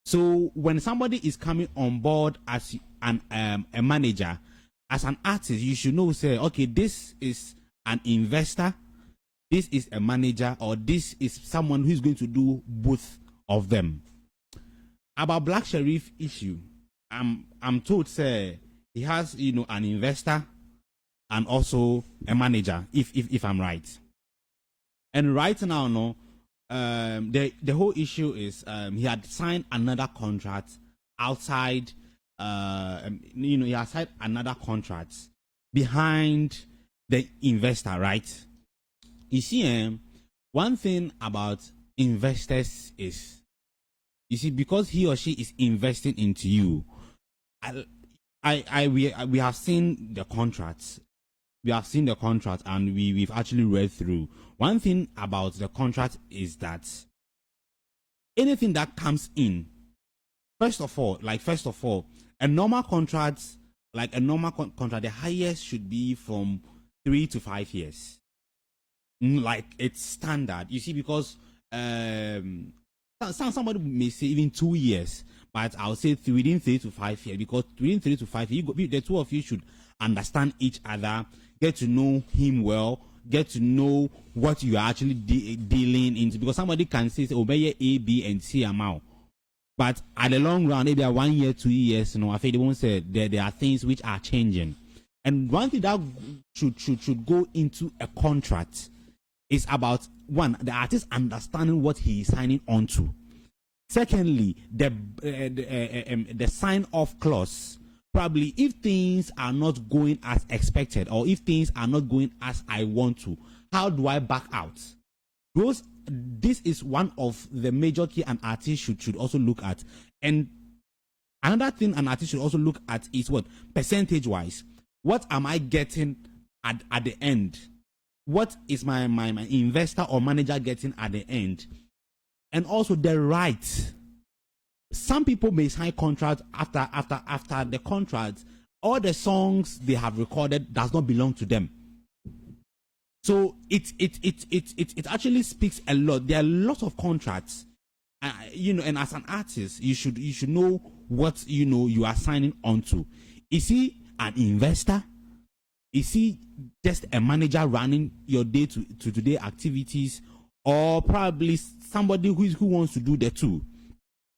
Speaker 8: So when somebody is coming on board as a manager, as an artist, you should know, say, okay, this is an investor, this is a manager, or this is someone who is going to do both of them. About Black Sherif issue, I'm told, say, he has an investor and also a manager, if I'm right. And right now, the whole issue is he had signed another contract outside. He has signed another contract behind the investor, right? You see, one thing about investors is, because he or she is investing into you, we have seen the contracts. We have seen the contract and we've actually read through. One thing about the contract is that anything that comes in, first of all, a normal contract, the highest should be from 3 to 5 years. Like it's standard. You see, because somebody may say even 2 years, but I'll say within 3 to 5 years, because within 3 to 5 years, the two of you should understand each other, get to know him well, get to know what you are actually dealing into. Because somebody can say, obey A, B, and C amount, but at the long run, maybe 1 year, 2 years, I think they won't say there are things which are changing. And one thing that should go into a contract is about, one, the artist understanding what he is signing on to. Secondly, the sign-off clause. Probably, if things are not going as expected, or if things are not going as I want to, how do I back out? This is one of the major key an artist should also look at. And another thing an artist should also look at is what? Percentage-wise. What am I getting at the end? What is my investor or manager getting at the end? And also the right. Some people may sign contracts after the contract, all the songs they have recorded does not belong to them. So it actually speaks a lot. There are lots of contracts, and as an artist, you should know what you are signing onto. Is he an investor? Is he just a manager running your day-to-day activities, or probably somebody who wants to do the two?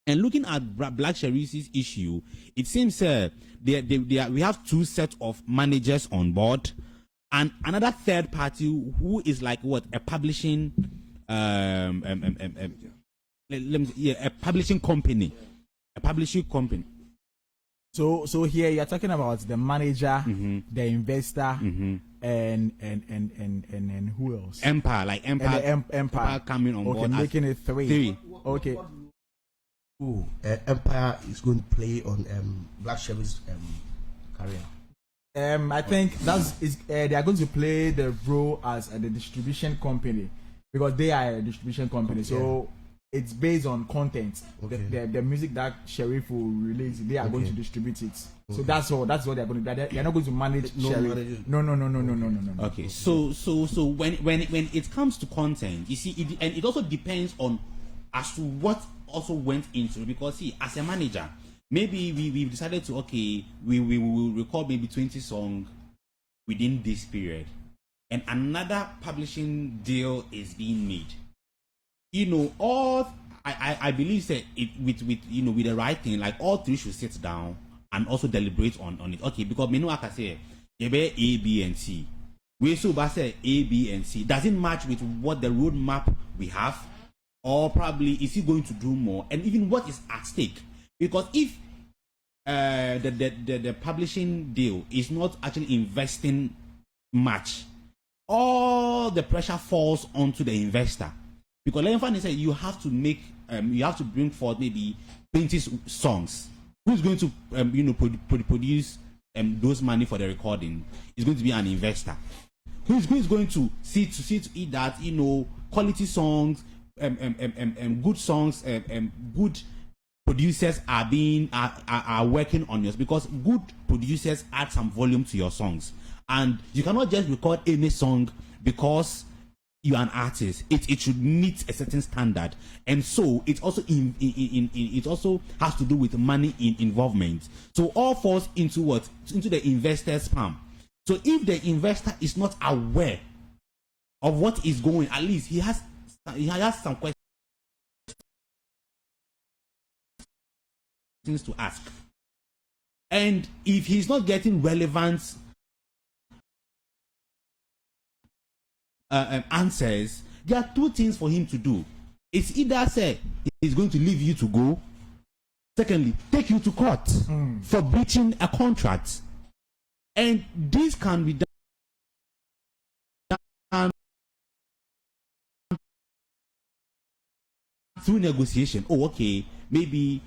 Speaker 8: And looking at Black Sherif's issue, it seems we have two sets of managers on board, and another third party who is like a publishing a publishing company.
Speaker 6: So here you're talking about the manager, the investor, and who else?
Speaker 8: Empire.
Speaker 6: Empire
Speaker 8: coming on board.
Speaker 6: Okay, making it three. Okay.
Speaker 9: Empire is going to play on Black Sherif's career.
Speaker 6: I think they are going to play the role as the distribution company, because they are a distribution company. So it's based on content. Okay. The music that Sherif will release, they are going to distribute it. So that's what they're going to do. They're not going to manage Sherif. No.
Speaker 8: Okay. So when it comes to content, you see, and it also depends on as to what also went into, because see, as a manager, maybe we've decided to we will record maybe 20 songs within this period. and another publishing deal is being made. You know, all I believe that it with with the right thing, like all three should sit down and also deliberate on it. Okay, because me know I can say A, B, and C. We so say A, B, and C doesn't match with what the roadmap we have, or probably is he going to do more, and even what is at stake. Because if the publishing deal is not actually investing much, all the pressure falls onto the investor. Because Lenfan said you have to make you have to bring forth maybe 20 songs. Who's going to produce those money for the recording? Is going to be an investor. Who's going to see to eat that quality songs, good songs, good producers are working on yours, because good producers add some volume to your songs, and you cannot just record any song because you're an artist. It should meet a certain standard, and so it also it also has to do with money involvement. So all falls into the investor's palm. So if the investor is not aware of what is going, at least he has some questions to ask. And if he's not getting relevant answers, there are two things for him to do. It's either say he's going to leave you to go, secondly, take you to court for breaching a contract. And this can be done through negotiation. Oh, okay, maybe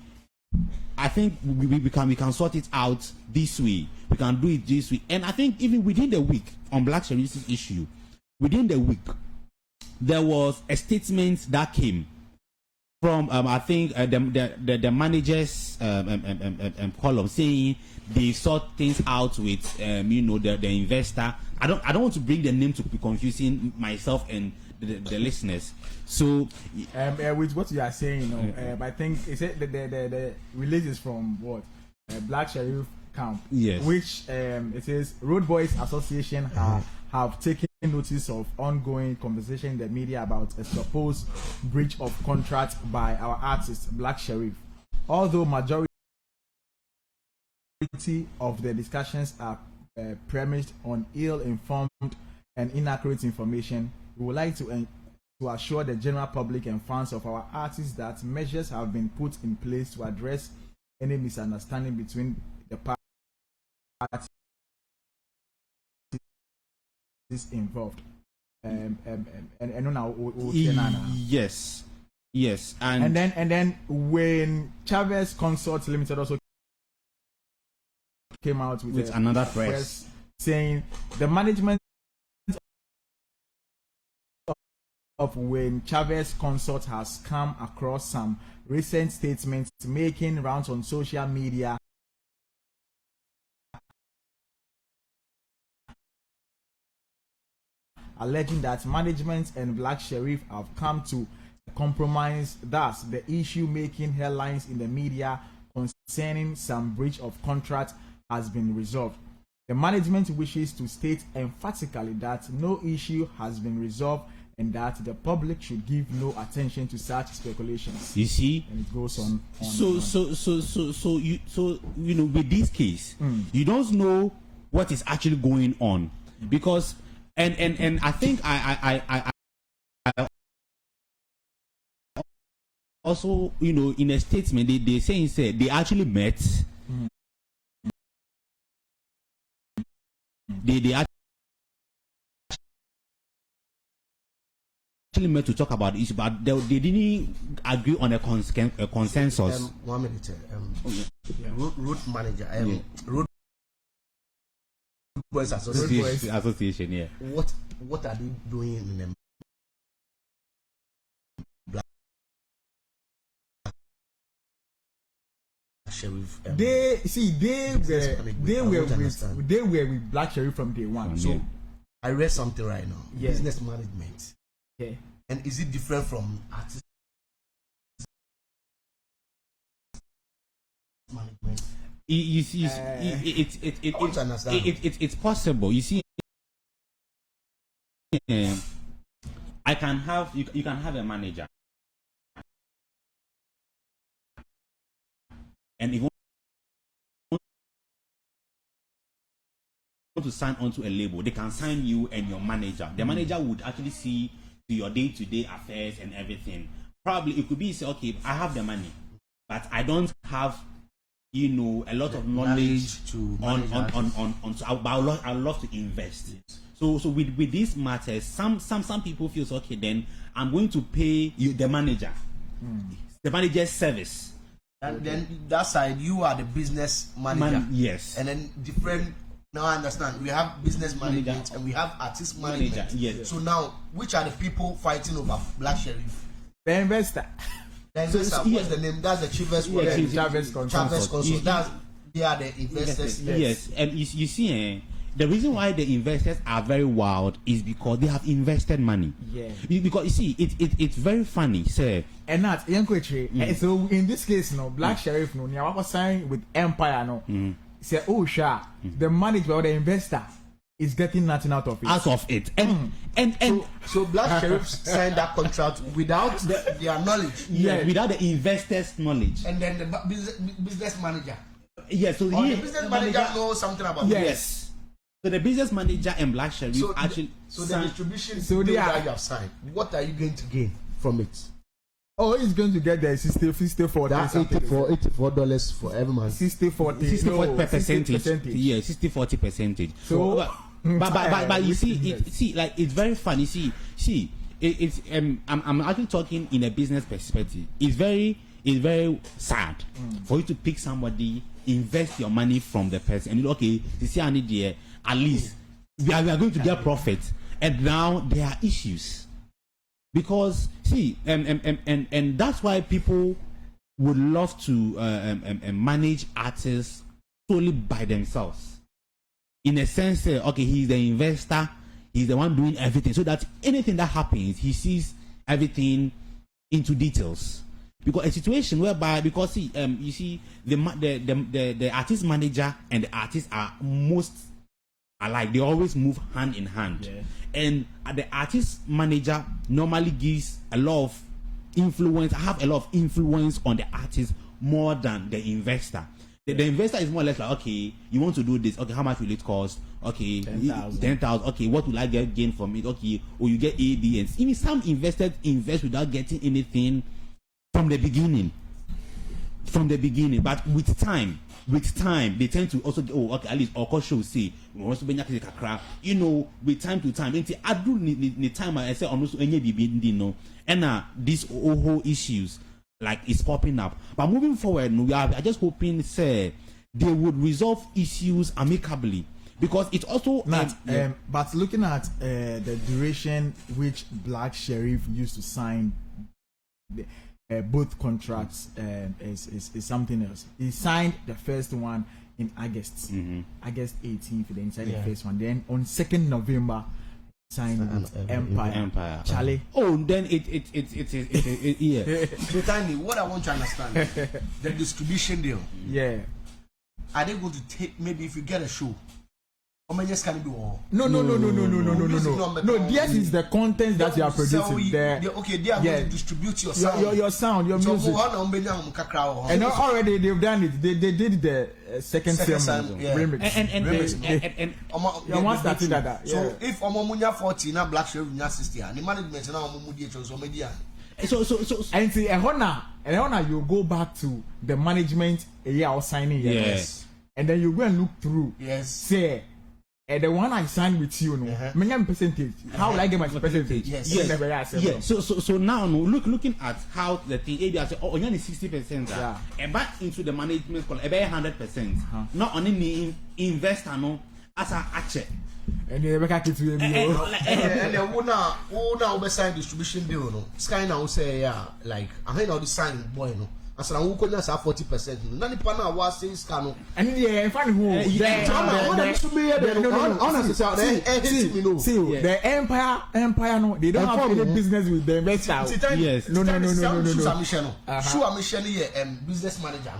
Speaker 8: I think we can sort it out this way. We can do it this way. And I think even within the week on Black Sheriff's issue, within the week, there was a statement that came from I think the managers column, saying they sort things out with the investor. I don't want to bring the name to be confusing myself and the listeners. So
Speaker 6: with what you are saying, I think it's the release is from what Black Sheriff Camp,
Speaker 8: yes,
Speaker 6: which it says Road Boys Association have taken notice of ongoing conversation in the media about a supposed breach of contract by our artist Black Sheriff. Although majority of the discussions are premised on ill-informed and inaccurate information, we would like to assure the general public and fans of our artists that measures have been put in place to address any misunderstanding between the parties involved.
Speaker 8: Yes,
Speaker 6: and then when Chavez Consorts Limited also came out with
Speaker 8: another press
Speaker 6: saying the management of when Chavez Consort has come across some recent statements making rounds on social media alleging that management and Black Sheriff have come to compromise. Thus, the issue making headlines in the media concerning some breach of contract has been resolved. The management wishes to state emphatically that no issue has been resolved and that the public should give no attention to such speculations.
Speaker 8: You see,
Speaker 6: and it goes on.
Speaker 8: So with this case, you don't know what is actually going on, because and I think I also in a statement they say they actually met. They actually met to talk about the issue, but they didn't agree on a consensus.
Speaker 9: 1 minute. Road manager. Road Boys
Speaker 8: Association. Yeah.
Speaker 9: What are they doing in the Black Sheriff?
Speaker 6: They were with Black Sheriff from day one.
Speaker 9: So I read something right now.
Speaker 6: Yeah.
Speaker 9: Business management.
Speaker 6: Okay.
Speaker 9: And is it different from artist management?
Speaker 8: It's possible. You see, I can have you can have a manager, and if you want to sign onto a label, they can sign you and your manager. The manager would actually see to your day-to-day affairs and everything. Probably it could be say, okay, I have the money, but I don't have, a lot of knowledge
Speaker 9: to
Speaker 8: on. So I love to invest. So with these matters, some people feel so, okay, then I'm going to pay you the manager, the manager's service.
Speaker 9: And then that side, you are the business manager.
Speaker 8: Yes.
Speaker 9: And then different. Now I understand. We have business management and we have artist management.
Speaker 8: Yes.
Speaker 9: So now, which are the people fighting over Black Sheriff?
Speaker 6: The investor.
Speaker 9: The investor. What's the name? That's the chiefest.
Speaker 6: Travis
Speaker 9: Consult. They are the investors.
Speaker 8: Yes. And you see, the reason why the investors are very wild is because they have invested money.
Speaker 6: Yeah.
Speaker 8: Because you see, it's very funny, sir.
Speaker 6: And that so in this case, Black Sheriff, I was signed with Empire, say, oh, sure, the manager or the investor is getting nothing out of it. And
Speaker 9: so Black Sheriff signed that contract without their knowledge.
Speaker 8: Yeah, without the investors' knowledge.
Speaker 9: And then the business manager.
Speaker 8: Yes, so
Speaker 9: the business manager knows something about it.
Speaker 8: Yes. So the business manager and Black Sheriff
Speaker 9: the distribution deal that you have signed, what are you going to gain from it?
Speaker 6: Oh, he's going to get the $64.
Speaker 9: That's $84 for every month.
Speaker 6: 60-40
Speaker 8: percentage. Yeah, 60-40%.
Speaker 6: So,
Speaker 8: but you see, like it's very funny. See, I'm actually talking in a business perspective. It's very sad for you to pick somebody, invest your money from the person, and okay, you see, I need at least we are going to get profit, and now there are issues. Because see, and that's why people would love to manage artists solely by themselves. In a sense, okay, he's the investor, he's the one doing everything, so that anything that happens, he sees everything into details. Because a situation whereby, because see, you see, the artist manager and the artist are most alike. They always move hand in hand. Yeah. And the artist manager normally gives a lot of influence, have a lot of influence on the artist more than the investor. The investor is more or less like, okay, you want to do this, okay, how much will it cost? Okay, 10,000. Okay, what will I gain from it? Okay, or you get AD. And even some investors invest without getting anything from the beginning. But with time, they tend to also okay, at least Oko show say we want to be with time to time. I do need time. I say almost any bibi and these whole issues like is popping up. But moving forward, we are just hoping say they would resolve issues amicably, because it's also
Speaker 6: but looking at the duration which Black Sheriff used to sign both contracts is something else. He signed the first one in August, August 18th. Then he signed the first one. Then on 2nd November, signed with Empire. Charlie.
Speaker 8: Oh, then it yeah.
Speaker 9: So tiny, what I want to understand, the distribution deal.
Speaker 6: Yeah.
Speaker 9: Are they going to take, maybe if you get a show, or maybe just can do all?
Speaker 6: No. This is the content that you are producing.
Speaker 9: They are going to distribute your sound.
Speaker 6: Your sound, your music. And already they've done it. They did the second remix. And
Speaker 9: so if Omomunya 40 now Black Sheriff 60, the management now Omomudi so media.
Speaker 6: So and see a you go back to the management a year or signing.
Speaker 8: Yes.
Speaker 6: And then you go and look through.
Speaker 9: Yes.
Speaker 6: Say the one I signed with you, percentage. How will I get my percentage?
Speaker 8: Yes. So now, looking at how the thing, ABI say, oh, only 60%.
Speaker 6: Yeah.
Speaker 8: And back into the management, about 100%. Not only investor, no, as a check.
Speaker 6: And they back to you.
Speaker 9: And the owner sign distribution deal, no. Sky now say, like I heard all the sign boy, no. As I will call us 40%. Nani pana was saying scano.
Speaker 6: And yeah, find who the Empire no, they don't have any business with the investor.
Speaker 8: Yes.
Speaker 6: No.
Speaker 9: Sure, I'm business manager.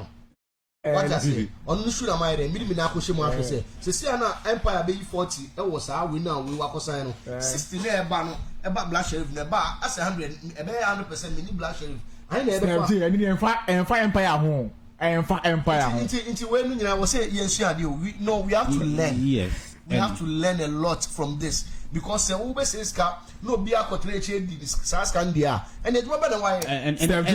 Speaker 9: What I say? On the shoot am I then? Me na ko shemu ahwe say. Se see na Empire be 40 e was a win now we wa kosan no. 60 na e ba no. E ba Black Sheriff na ba as 100 e be 100% me ni Black Sheriff. I na e be fa.
Speaker 6: Ani ni enfa Empire ho. Enfa Empire ho.
Speaker 9: Inti we no nyina we say yensu ade o. We have to learn.
Speaker 8: Yes.
Speaker 9: We have to learn a lot from this because Ube says no be a cotrage Sascandia and it were why
Speaker 8: and that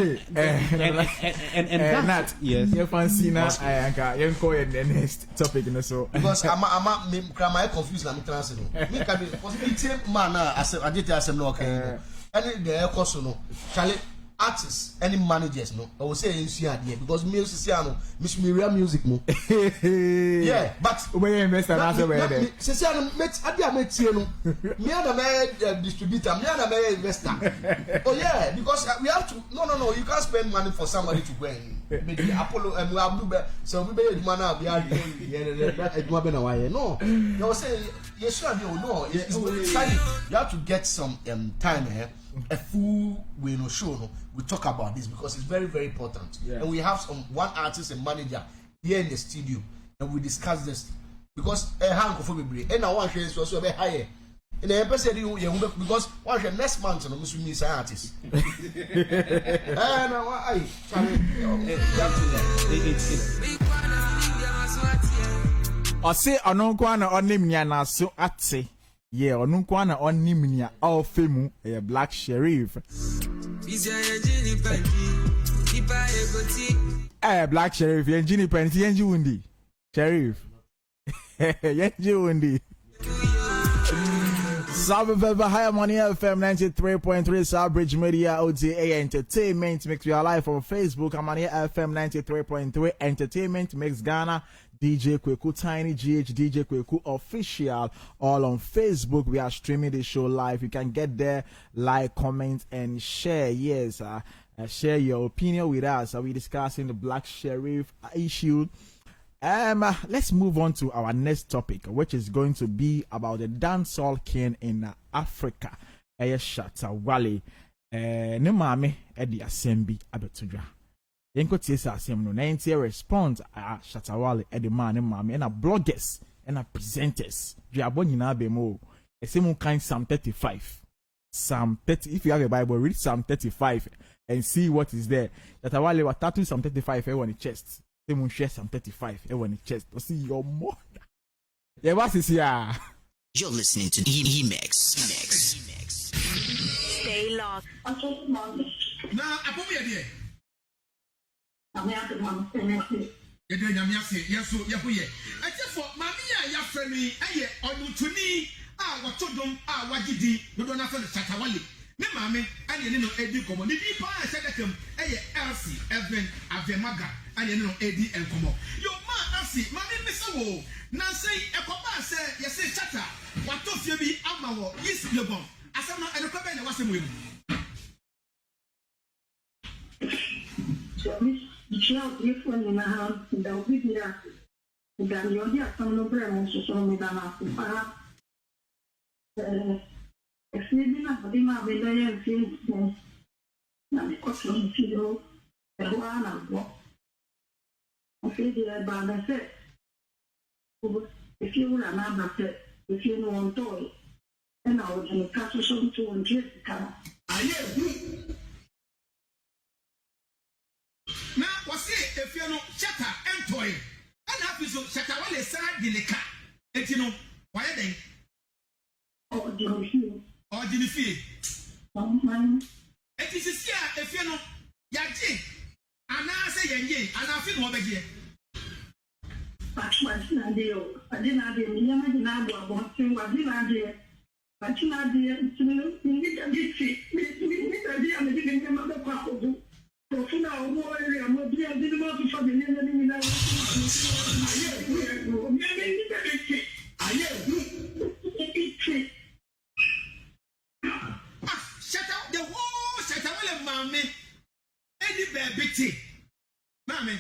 Speaker 8: yes
Speaker 6: you fancy now I can the next topic so
Speaker 9: because I'm confused I'm translating me can be possibility man as I did as no okay and the course no Charlie artists any managers no I will say in here because music no miss real music no yeah but
Speaker 6: we invest and answer where there
Speaker 9: say met adia met you no me and me distributor me and me investor oh yeah because we have to no you can't spend money for somebody to go in maybe Apollo and we have do so we be man now we are eduma be na why no you say yes sure no you have to get some time here a full we no show no we talk about this because it's very very important and we have one artist and manager here in the studio and we discuss this because hang for me and now one share so be higher and the person you because one share next month no me say artist now I
Speaker 6: say ononkwa na onim nya na so ate yeah ononkwa na onim nya ofemu e Black Sheriff Black Sheriff yenjini pensi yenji wundi Sheriff yenji wundi Sabbath High Money FM 93.3 Southbridge Media OTA Entertainment Mix. We are live on Facebook. Amanie FM 93.3 Entertainment Mix Ghana. DJ Kueiqu Tiny GH DJ Kueiqu Official. All on Facebook. We are streaming the show live. You can get there, like, comment, and share. Yes, share your opinion with us. We're discussing the Black Sheriff issue. Let's move on to our next topic, which is going to be about the dancehall king in Africa. Shatta WALE. Ne mame edi asembi abetudwa. Yenko tiesa asem no 90 response Shatta WALE edi ma ne mame na bloggers and presenters. Duabo nyina be mo. Esemu kind Psalm 35. Psalm 30. If you have a Bible, read Psalm 35 and see what is there. Shatta WALE wa tattoo Psalm 35 on the chest. They will share some 35 when it chest to see your mother. Yeah, what is here?
Speaker 2: You're listening to Emix.
Speaker 10: Stay locked.
Speaker 1: Now, I put me here.
Speaker 10: I'm out of my sense.
Speaker 1: You're doing a yes, so you're here. I just for Mamia, your friend, on you to me. What to them, what you did, you don't have to Shatta WALE. Ne mame ane ne no edi komo ne bi pa a sedekem Elsie Evan Avemaga ane ne no edi enkomo yo ma Elsie mame me se wo na sei ekoba se yesi Shatta wato fie bi ama wo yis lebon asem no ene koba ne wasem we
Speaker 10: so mi chiao telefone na ha da obidira da yo dia asem no bre mo so me da na pa Excuse me, but my baby feels not because of the one of what I feel the balance. If you are not if you know on toy, and I was in a castle to and Jessica.
Speaker 1: Now, what's it if you know Shatta and toy? And happy so Shatta WALE side in the car. And you know, why then?
Speaker 10: Oh, dear.
Speaker 1: Or did you feel? It is here if you know Yaji, and I say Yaji, and I feel over here.
Speaker 10: But what's not deal? I didn't have the Yamana about saying what did I do? But you know, dear, you need a bit fit. I didn't get my papa. So now, I'm going to be a little more for the name of the
Speaker 1: Shatta the whole Shatta WALE mame any baby tea mame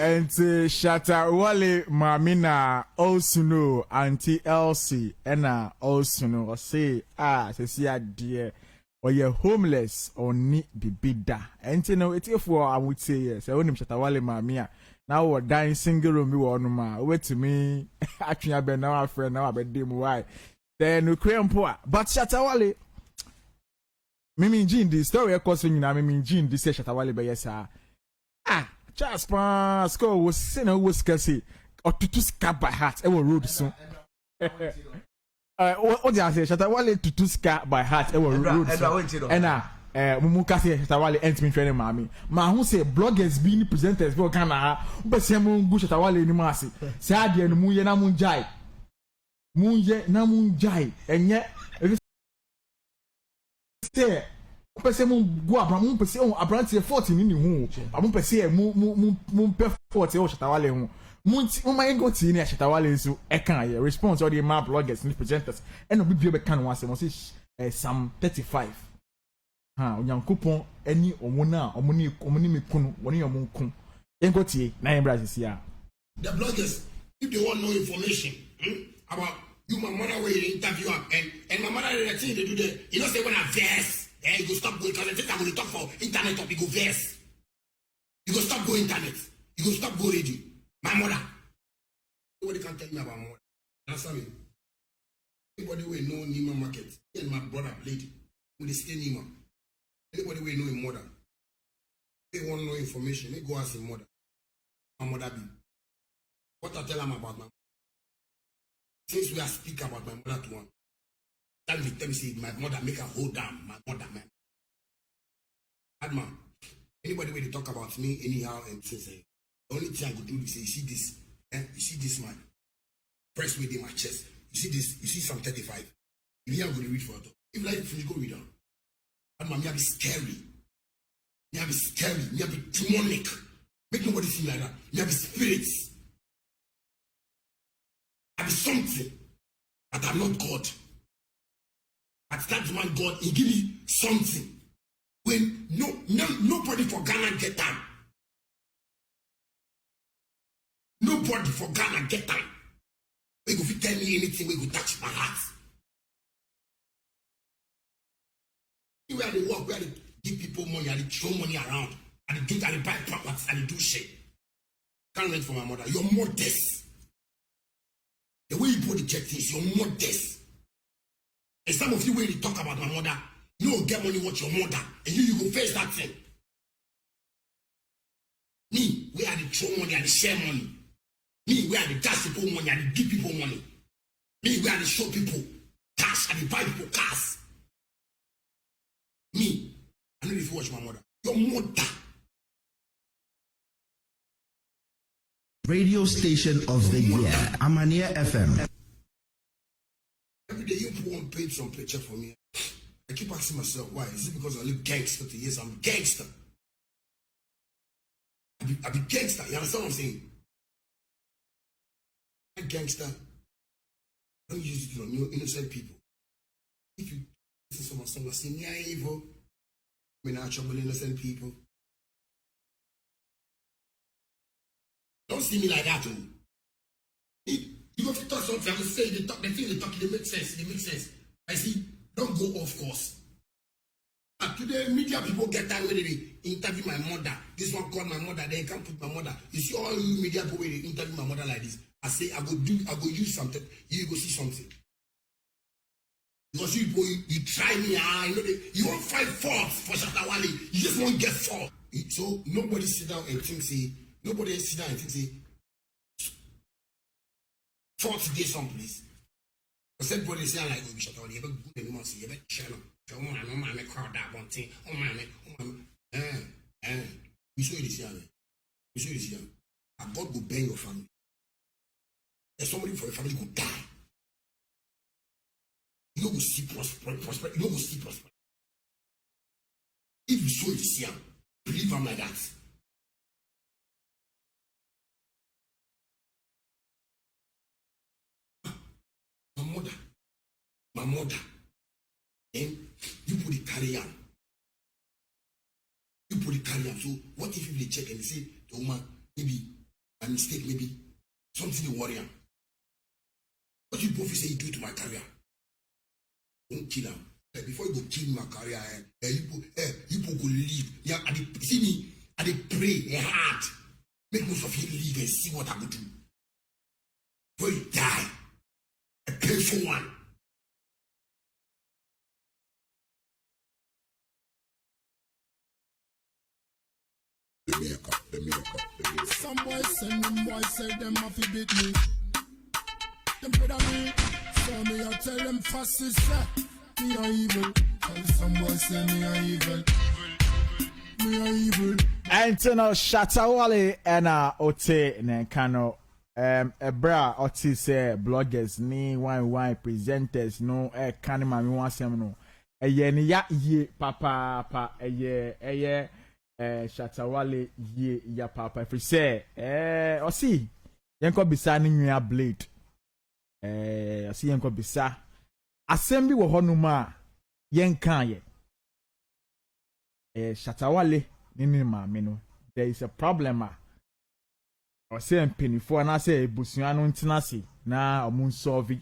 Speaker 6: And Shatta Wale Mamina Osuno Auntie Elsie Ena Osuno or say say dear or you're homeless or need bibida. And you know, it's for I would say yes. I want Shatta Wale Mamia. Now we're dying single room. We want to wait to me. Actually, I've been now a friend. Now I've been dim. Why? Then we create poor. But Shatta Wale, Mimi Jean, the story of course, you know, Mimi Jean, this is Shatta Wale, but yes, just score was seen a whiskey or to scar by heart. I will road soon. What did I say? Shatta Wale to scar by heart. I will road soon. And Mumukasi Shatta Wale ends me training mommy. Ma who say bloggers being presenters for Ghana, but Samu Bush Shatta Wale in Masi. Sadi and Muye Namunjai. Munye Namunjai. And yet, say, Pese mu go abramu pese on abrantie 14 ni hu amu pese mu pe 40 o Shatta Wale hu mu ma go ti ni Shatta Wale so e kan ye response all the map bloggers and presenters e no bibie be kan one say Psalm 35 onyankopon ani omuna omuni mekunu woni omunkun e go ti na yen bra sia
Speaker 11: the bloggers if they want no information about you my mother where you interview up and my mother the thing they do there you know say when I verse you go stop going because I think I'm going to talk for internet up. You go verse. You go stop going internet. You go stop go radio. My mother. Nobody can tell me about my mother. Understand me? Anybody will know Nima market. And my brother played with the same Nima. Anybody will know his mother. They want to know information. They go ask his mother. My mother be. What I tell them about my mother. Since we are speaking about my mother to one. Tell me, say, my mother make her hold down. My mother, man. Bad man. Anybody when they talk about me anyhow and say, the only thing I could do is say, you see this, you see this man. Press with in my chest. You see this, you see Psalm 35. If you are going to read for it, if like finish, go read down. Bad man, me be scary. Me be scary. Me be demonic. Make nobody see like that. Me be spirits. I be something, but I'm not God. At that man, God, he give me something. When nobody for Ghana get time. Nobody for Ghana get time. We go tell me anything, we go touch my heart. Where they work, where they give people money, and they throw money around, and they do, and they buy properties, and they do shit. Can't wait for my mother. You're modest. The way you put the check things, you're modest. And some of you when you talk about my mother, you don't get money what your mother, and you go face that thing. Me, where I throw money and share money. Me, where I dash people money and give people money. Me, where I show people cash and buy people cars. Me, I know if you watch my mother. Your mother.
Speaker 12: Radio station of the year, Amanie FM.
Speaker 11: Every day you put one page, some picture for me. I keep asking myself, why? Is it because I live gangster to years? I'm gangster. I be gangster. You understand what I'm saying? I'm gangster. I don't use it on innocent people. If you listen to my song, I say, yeah, evil. We're not trouble innocent people. Don't see me like that, too. You go to talk something, I will say the thing they talk, they make sense, I see, don't go off course. Today, media people get time when they interview my mother. This one called my mother, they can't put my mother. You see all you media people when they interview my mother like this. I say, I go use something, you go see something. Because you try me, you won't find fault for Shatta Wale, you just won't get fault. So nobody sit down and think, say, 40 days someplace. I said, body say like, oh, Shatta Wale, you better good anymore, see, you better channel. Oh, man, crowd that one thing. Oh, man. We show you this here. And God will bang your family. There's somebody for your family who die. You will see prosperity. You will see prosperity. If you show you this here, believe I'm like that. My mother, then you put the carrier. So what if they check and they say the woman maybe a mistake maybe something you worry am. What you both say you do to my career? Don't kill him. Before you go kill my career, you go leave. Yeah, see me, I pray hard. Make most of you leave and see what I will do. Before you die, a painful one.
Speaker 13: Some boys send them boys say them have to beat me. Them better me. So me I tell them fast is me are evil. Tell some boys say me are evil. Me are evil.
Speaker 6: Antono Shatawale and Ote Nenkano Ebra Oti say bloggers ni wine presenters no kanima mi wansem no ni ya ye papa ye Shatawale ye ya papa if say osi yenko bisa ni nwia blade osi yenko bisa assembly wo honuma yenkan ye Shatawale nini maame no there is a problem or say penifo na say ebusuan no ntinase na omun solve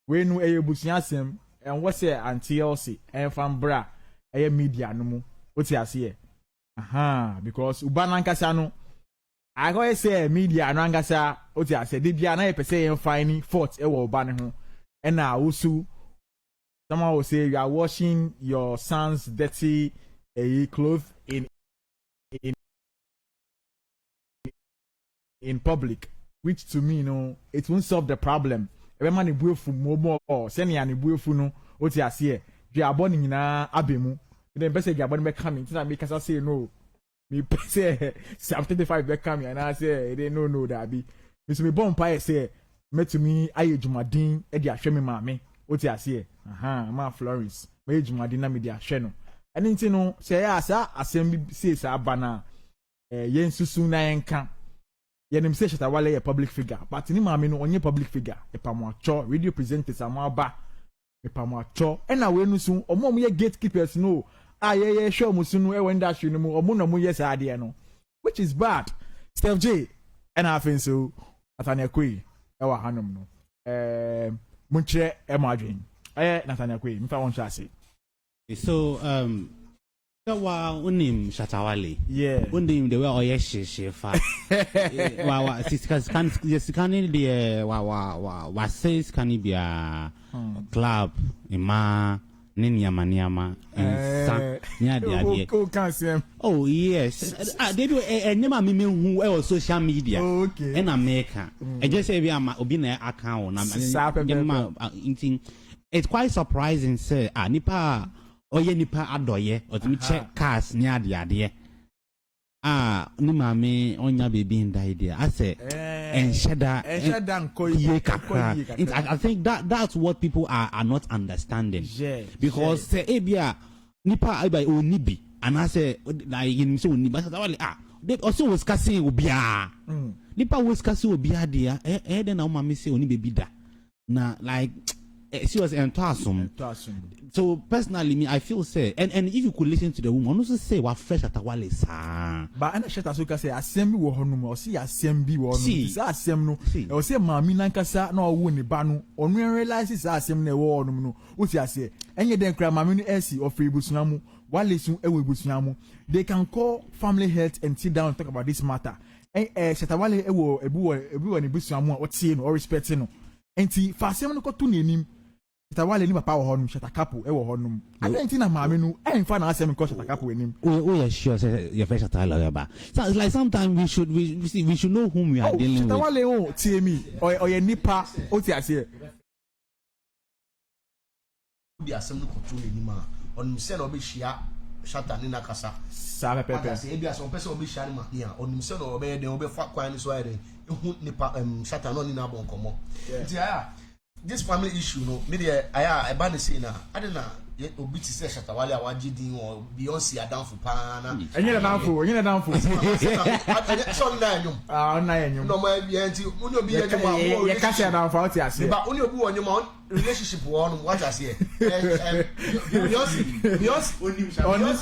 Speaker 6: we no ebusuan asem and what say anti Elsie and fambra media no mu oti ase because ubana nkasa no I go say media no nkasa oti ase de bia na ye pese ye finding fault e wo uba ne ho and na usu someone will say you are washing your son's dirty clothes in public, which to me, it won't solve the problem. Every man is built for more or sending an built for no, what you see, you are born in Abemu. Then best you are born back coming. Because I say no, me say 75 back coming, and I say they no that be. Miss me born pie say, met to me, I Jumadin, Eddie Ashemi Mammy, what you see, ma Florence, me Jumadina media channel. And then, say, sir, assembly says, Abana, yen susu na yenka. Yenim say Shatawale a public figure, but ni maame no onye public figure. E pamoacho, radio presenters amaba, e pamoacho. E na we no so, omo ye gatekeepers no. Ye show musu no e wenda hwe no mu, omo no mu yes ade no. Which is bad. Steph J, and I think so. Nathaniel Kueiqu, e wa hanom no. Munche e mo adwen. Nathaniel Kueiqu, mfa won sha say.
Speaker 8: So wa unim Shatawale.
Speaker 6: Yeah.
Speaker 8: Unim the way oye shefa. Wa sikan the wa says can be a club ima ninya maniama and nya de. Oh yes. They do enema me hu e social media.
Speaker 6: Okay.
Speaker 8: In America. I just say we am obi na account na it's quite surprising say nipa oye nipa adoye otimi check cars ni ade ni maame onya baby nda idea I say enshada nkoye kakra. I think that's what people are not understanding. Because say ebia nipa abai onibi and I say like you say onibi so wale they also was kasi obia nipa was kasi obia dia then na maame say oni baby da na like she was enthusiasm. So personally, me I feel say, and if you could listen to the woman, also say what fresh Shatawale sa.
Speaker 6: But I shut as say assembly wo honum or see assembly wo honum. Say assembly no. Or say mami nankasa na owo ni ba no. Onu realize say assembly na wo honum no. Uti ase. Enye den kra mami no esi of ibusuna mu. Wale sun ewe ibusuna mu. They can call family health and sit down and talk about this matter. Shatawale ewo ebu ni ibusuna mu o tie no or respect no. Enti fa assembly no ko tu nenim. Shatawale ni papa wo honum Shatakapo e wo honum adenti na maame no enfa na asem ko Shatakapo enim
Speaker 8: we are sure say your first Shatawale ba so it's like sometimes we should know whom we are dealing with.
Speaker 6: Shatawale o tie mi oye nipa o ti ase
Speaker 9: di asem no control enim a onum se na obehia Shatta ni nakasa
Speaker 6: sa pepe
Speaker 9: se e bia so person obehia ni ma hia onum se na obeye den obefa kwan ni so ayre ehu nipa Shatta no ni na bon komo nti aya this family issue no me dey aya e ba ne say na ade na obi ti say Shatawale a waji din o Beyonce adanfo pa na
Speaker 6: enye na danfo
Speaker 9: so na enyum
Speaker 6: na enyum
Speaker 9: no ma bia nti uni obi enyum a
Speaker 6: ye ka say danfo out ase
Speaker 9: ba uni obi wonyum a relationship wo no what ase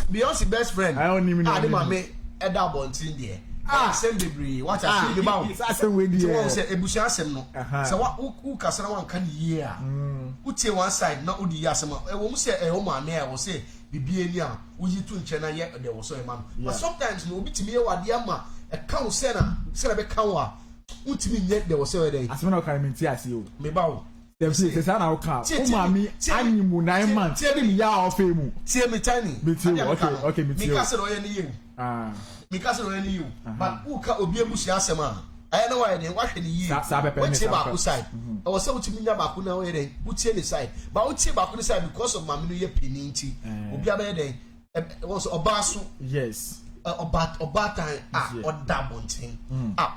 Speaker 9: Beyonce best friend
Speaker 6: I onim no
Speaker 9: ade ma me eda bontin there asem bebre what I say about
Speaker 6: asem we
Speaker 9: dey won say ebusia asem no say wa who kasara wan kan yie a who tie one side na odi asem e wo mu say e wo ma me e wo say bibie ni a wo yi tu nche na ye de wo so e ma but sometimes no obi timi ye wade ama e kan say na be kan wa utimi nye de wo say e dey
Speaker 6: asem na kan menti ase o
Speaker 9: me ba wo
Speaker 6: say say na o ka o ma mi anyimu 9 months tie mi ya of mu
Speaker 9: tie me tiny
Speaker 6: okay me tie
Speaker 9: me kasara o ye ni ye because no any you but who ka obi ebusia asem a I know why they watch ni yi we back side I was say utimi nya back na we dey utie ni side but utie back ni side because of mami no ye pini nti obi aba dey was obaso
Speaker 6: yes
Speaker 9: oba time oda bonten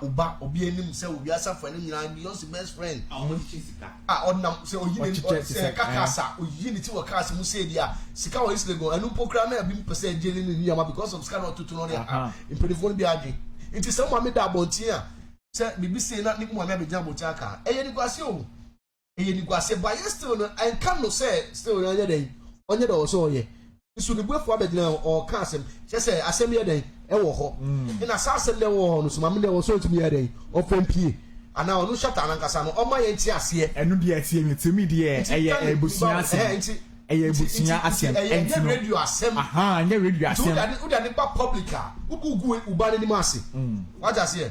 Speaker 9: oba obi enim say obi asafo ni nyina be your best friend onam say oyi ni say kakasa oyi ni ti wo kasa mu say dia sika wo isle go enu pokra na bi mpese jeli ni nyama because of sika no tutu no dia impedifon bi agi nti say mo da bonten a say bibi say na ni mo me be jan bonten aka eye ni kwase o eye ni kwase but you still no I can no say still onye do so oye so the boy for abedina or kasem say asem ye den e wo ho ina sa asem le wo ho no so mame le wo so tumi ye den o fompie ana onu shatta na nkasa no o ma ye nti ase enu de atie mi tumi de e ebusia asem eye ebusia asem enti no radio asem nye radio asem u da ni pa publica ugugu uba ni ma ase what I say e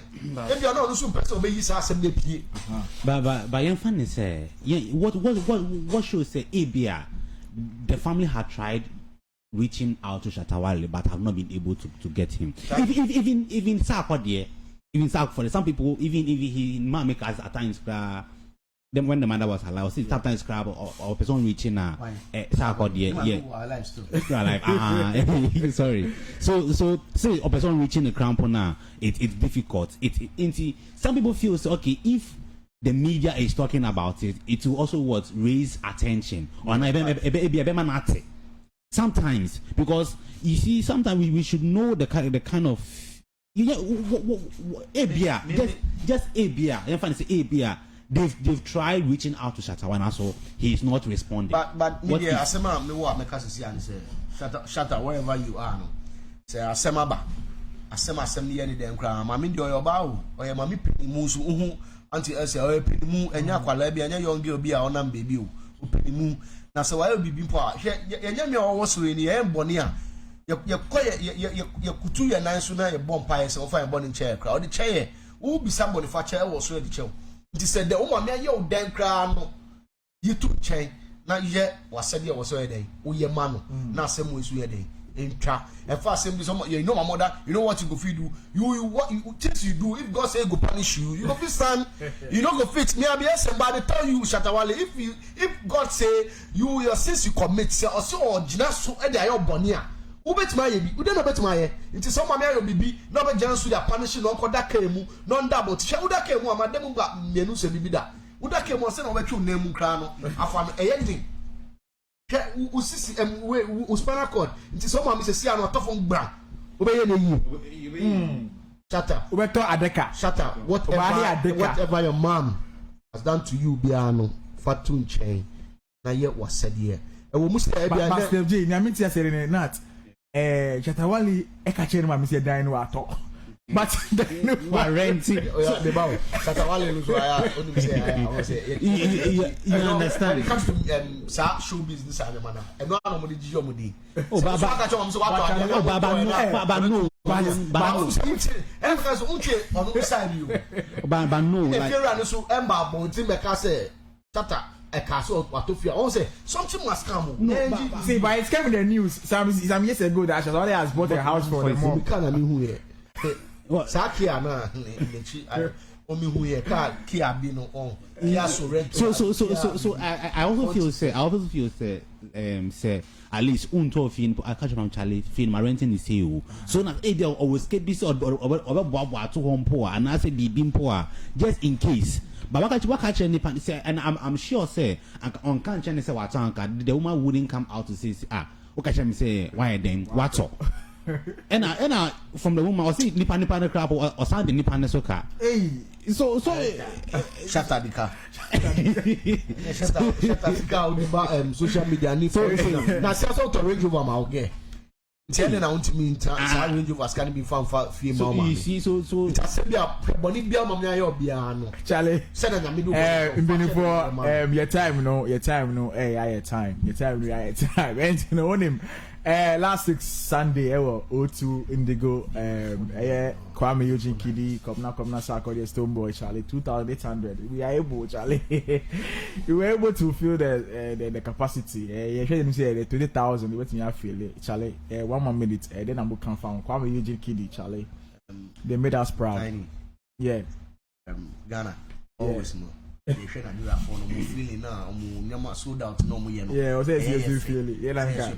Speaker 9: bi ona onu so person be yi sa asem de pie
Speaker 8: but yen fan say what shows say ebia the family had tried reaching out to Shatta Wale but have not been able to get him. Even Sarkodie, even Sark for some people, even if he might make us at times then when the mother was alive, see sometimes crab or person reaching Sarkodie, alive. Sorry. So say a person reaching the crampon now, it's difficult. Some people feel so okay if the media is talking about it, it will also raise attention. Or sometimes, because you see, sometimes we should know the kind of just ABR. They've tried reaching out to Shatta Wale, so he is not responding.
Speaker 9: But media asema me wa me kase si an say Shatta wherever you are no. Say asema ba. Asema ni ye ni den kra. Mami ndi oyoba o. Oye mami penimu so uhu anti ese oye penimu enya kwala bia enya young girl bia onam baby o. Penimu na se wa bibi mpo a ye me owo so ni ye mbone a ye kutu ye nan so na ye bompa ye se wo fa ye bone chair kra o de chair wo bi somebody fa chair wo so de chair nti se de wo ma me ye o den kra no ye tu chair na ye wasade ye wo so ye den wo ye ma no na asem wo so ye den entwa e fa asem this you know my mother you know what you go fit do what things you do if God say go punish you go fit stand you no go fit me abi somebody tell you Shatta Wale if God say your sins you commit say or say original so e dey your boni a wo betima ye bi wo dey no betima ye nti so ma me ayo bibi no be jansu dey punish no ko da kan mu no nda but hwe wo da kan mu amadem ba menu se bibi da wo da kan mu se na wo betwe na mu kra no afa e ye ndin usisi uspana code nti so ma me se sia no tofon gbra obeye na yi Shatta
Speaker 6: ubeto adeka
Speaker 9: Shatta whatever your mom has done to you bia no fatun chain na ye wasade e wo musa e bia na
Speaker 6: Pastor J na meti asere ne nat Shatta Wale e ka chere ma me se dan no ato but the
Speaker 8: renting
Speaker 9: the bow Shatta Wale lose aya only say I say
Speaker 8: you understand
Speaker 9: when it comes to show business and man e no na mo di jijo mo di no if you run so emba bonti me ka say Shatta a castle watofia on say something must come
Speaker 6: see but it's came in the news some years ago that Shatta Wale has bought a house for the mom
Speaker 9: kana me hu here Sakia na nechi omi hu ye ka kia bi no on kia so rent
Speaker 8: so I also feel say say at least unto fin I catch from Charlie fin my renting is you so na e dey always get busy or boabo to home poor and I say bibi poor just in case but waka ni pan say and I'm sure say on can chen say watanka the woman wouldn't come out to say okay me say why then what up and from the woman or see nipa the crap or sound the nipa ne soka so
Speaker 9: Shatta dika Shatta dika on social media ni so na say so to range over my okay Tiene na want me sa range of ascan be fan fie
Speaker 8: so
Speaker 9: mama.
Speaker 8: you see so
Speaker 9: It has said bia boni bia mama ya obia no.
Speaker 6: Charlie.
Speaker 9: Said na me do.
Speaker 6: Your time no, your time. And you know him. Last week Sunday, O2 Indigo, KUAMI Eugene KIDI, Komna Sarkodie Stoneboy, Charlie, 2,800. We are able, Charlie. We were able to feel the capacity. You should say the 20,000. You wait me feel it, Charlie. 1 more minute, then I'm going to confirm KUAMI Eugene KIDI, Charlie. They made us proud.
Speaker 9: Tiny.
Speaker 6: Yeah.
Speaker 9: Ghana always know. They share na new phone mo feeling na mo nyama sold out no mo ye no.
Speaker 6: Yeah, what say you feel it? Yeah, like
Speaker 9: that.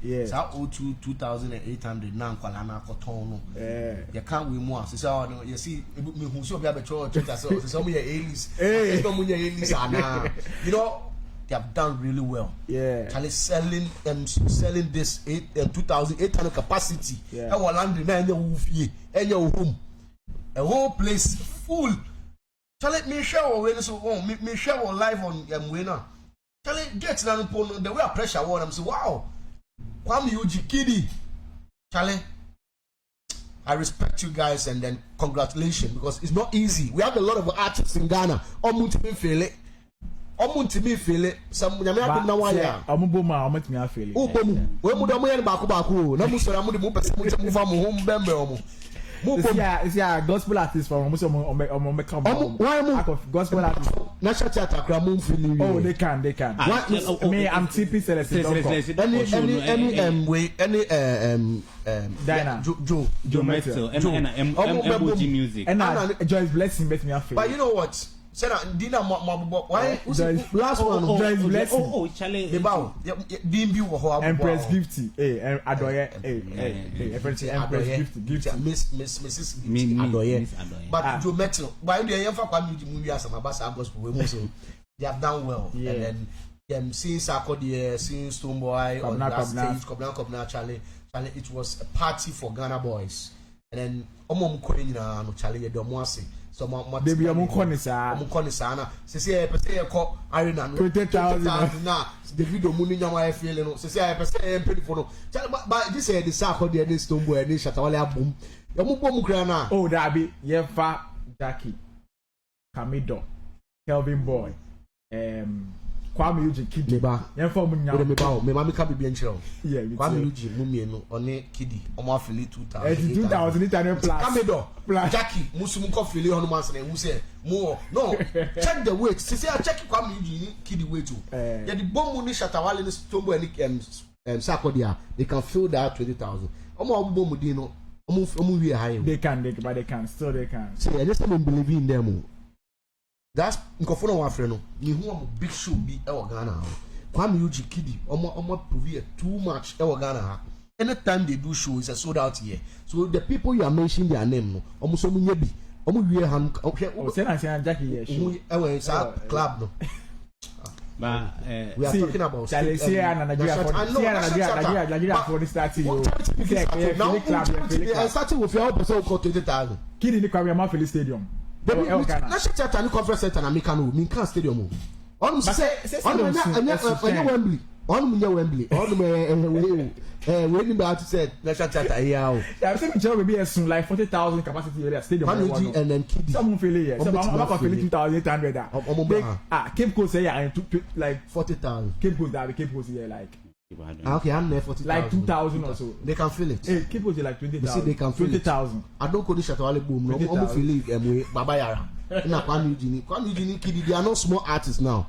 Speaker 9: Yeah. So 2,800 na nkwala na akoton no. Yeah. You can't win more. So no, you see me who so be a church so mo ye Elis. Eh, no mo ye Elis ana. You know, they have done really well.
Speaker 6: Yeah.
Speaker 9: Charlie selling this 2,800 capacity.
Speaker 6: Yeah.
Speaker 9: I want land na enya ufie, enya home. A whole place full. Charlie, me share or so me share or live on winner. Charlie, get na the way I pressure one. I'm say, wow, KUAMI Eugene KIDI. Charlie, I respect you guys and then congratulations because it's not easy. We have a lot of artists in Ghana. Omuntimi feel it. Some nyame na waya.
Speaker 6: Omuboma omuntimi feel it.
Speaker 9: Ubomu. We mu da mo yan baako. Na mu sora mu de mu pese mu temu fa mu home bembe omo.
Speaker 6: It's gospel artists from almost gospel artists.
Speaker 9: Na SHATTA kra feeling.
Speaker 6: Oh, they can. Me, I'm TP selected.
Speaker 9: Any
Speaker 6: Dina
Speaker 8: Joe Metal and music
Speaker 6: and Joyce Blessing makes me feel.
Speaker 9: But you know what? Say Dina why last one
Speaker 6: Joyce Blessing.
Speaker 8: Charlie
Speaker 9: Dimbi wo ho
Speaker 6: Empress Gifty Adoye Empress Gifty
Speaker 9: Mrs. Adoye but Joe Metal why do you KUAMI movie as Abasa gospel we so they have done well and then them seeing Sarkodie seeing Stoneboy on that stage Kobna Charlie it was a party for Ghana boys and then omom ko nyina no Charlie ye do mo ase so
Speaker 6: they be konisa
Speaker 9: na se pese ko arena no
Speaker 6: 20,000
Speaker 9: na the video mu nyama e feel no se pese empedi for no but this the Sarkodie and Stoneboy and SHATTA wale abum ya mu bom kra na
Speaker 6: oh that be ye fa Jackie Camido Kelvin Boy KUAMI Eugene KIDI
Speaker 9: ba
Speaker 6: yen for munya
Speaker 9: me ba me ma me ka bibia nchiro
Speaker 6: yeah
Speaker 9: KUAMI Eugene mu mienu one KIDI omo afili
Speaker 6: 2,000 plus
Speaker 9: Camido Jackie musum ko fili hono man na hu se mo no check the weight say check KUAMI Eugene KIDI weight o ya the bomb ni SHATTA wale ni Stoneboy and Sarkodie they can fill that 20,000 omo bomb di no omo we high
Speaker 6: they can still they can
Speaker 9: so I just don't believe in them. That's nkofo no afre no ni hu am big show bi e wo Ghana ha KUAMI Eugene KIDI omo prove too much e wo Ghana ha anytime they do show is a sold out here so the people you are mentioning their name no omo so mu nya bi omo wie han
Speaker 6: o say na Jackie here show
Speaker 9: e we sa club no
Speaker 8: but
Speaker 9: we are talking about
Speaker 6: Nigeria for the starting
Speaker 9: I started with your person called 20,000
Speaker 6: KIDI ni KUAMI am Philly Stadium
Speaker 9: na SHATTA ni conference center na Mika no Minka stadium o on say Wembley on Wembley we ni ba to say na SHATTA here o
Speaker 6: yeah say me job be a soon like 40,000 capacity area stadium
Speaker 9: and then KIDI
Speaker 6: some Philly here some am Philly 2,800 Cape Coast here like
Speaker 9: 40,000
Speaker 6: Cape Coast here like
Speaker 9: okay, I'm there 40,000
Speaker 6: like 2,000 or so
Speaker 9: they can feel it
Speaker 6: Cape Coast like 20,000
Speaker 9: they can feel
Speaker 6: 20,000
Speaker 9: I don't call this SHATTA wale boom no almost feel it Baba Yara na KUAMI Eugene KIDI they are not small artists now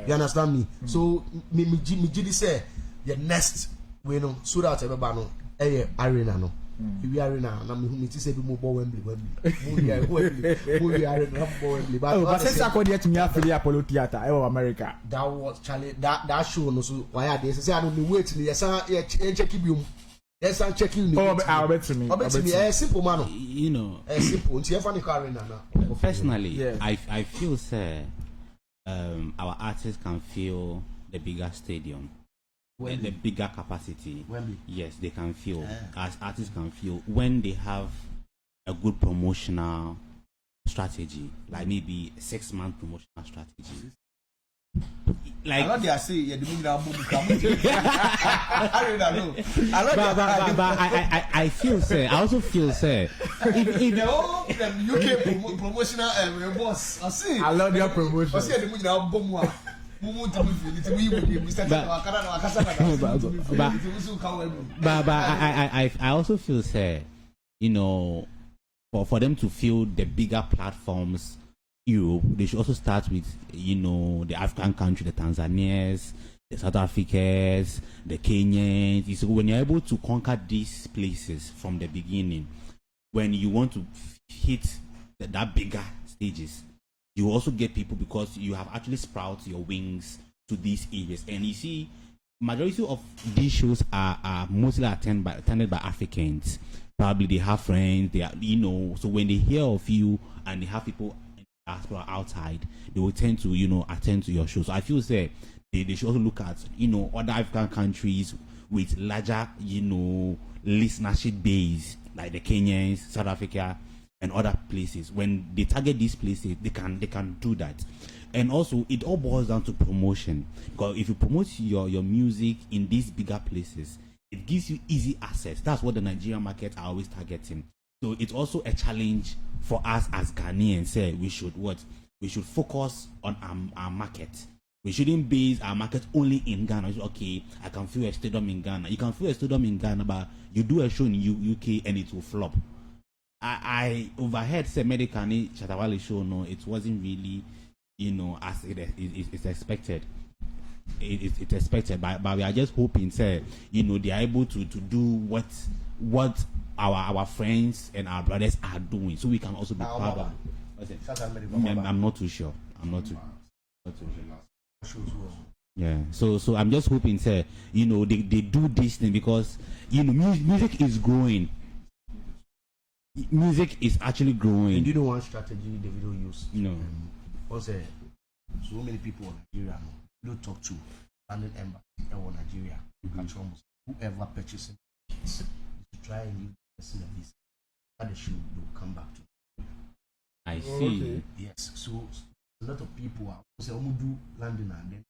Speaker 9: you understand me so me gidi say the next we no so that everybody no arena no we arena na me ti say be mo bo Wembley arena bo Wembley
Speaker 6: but since Sarkodie to me afili Apollo Theater America
Speaker 9: that was Charlie that show no so why are they say I don't wait ni yes check you yes I'm checking you
Speaker 6: I'll bet to me
Speaker 9: simple man
Speaker 8: you know
Speaker 9: simple until you find the arena now
Speaker 8: personally I feel say our artists can feel the bigger stadium the bigger capacity.
Speaker 9: Wembley.
Speaker 8: Yes, they can feel as artists can feel when they have a good promotional strategy, like maybe a 6-month promotional strategy. like.
Speaker 9: I know they are saying yeah, the movie now I don't know.
Speaker 8: But I feel say. I also feel say. If
Speaker 9: the whole UK promotional boss, I see.
Speaker 6: I love your promotion.
Speaker 9: I see the movie now bomb. But
Speaker 8: I also feel say, you know, for them to feel the bigger platforms, Europe, they should also start with, you know, the African country, the Tanzanians, the South Africans, the Kenyans. So when you're able to conquer these places from the beginning, when you want to hit that bigger stages, you also get people because you have actually sprouted your wings to these areas. And you see, majority of these shows are mostly attended by Africans. Probably they have friends, they are, you know, so when they hear of you and they have people in the diaspora outside, they will tend to, you know, attend to your show. So I feel say they should also look at, you know, other African countries with larger, you know, listenership base, like the Kenyans, South Africa, and other places. When they target these places, they can do that. And also it all boils down to promotion, because if you promote your music in these bigger places, it gives you easy access. That's what the Nigerian market are always targeting. So it's also a challenge for us as Ghanaians. Say we should focus on our market. We shouldn't base our market only in Ghana. Okay, I can fill a stadium in Ghana. You can fill a stadium in Ghana, but you do a show in UK and it will flop. I overheard say Medicani Shatta WALE show, no, it wasn't really, you know, as it's expected. It's expected, but we are just hoping, say, you know, they are able to do what our friends and our brothers are doing, so we can also be proud of. I'm not too sure. I'm not too sure. Yeah, so I'm just hoping, say, you know, they do this thing because, you know, music is growing. Music is actually growing.
Speaker 9: And you know one strategy the video use?
Speaker 8: No.
Speaker 9: Also, so many people in Nigeria don't talk to London Embassy in Nigeria. You can almost whoever purchasing kids to try and use the person of this. At the show, they'll come back to.
Speaker 8: I see.
Speaker 9: Okay. Yes. So a lot of people are say, "I'm do London and then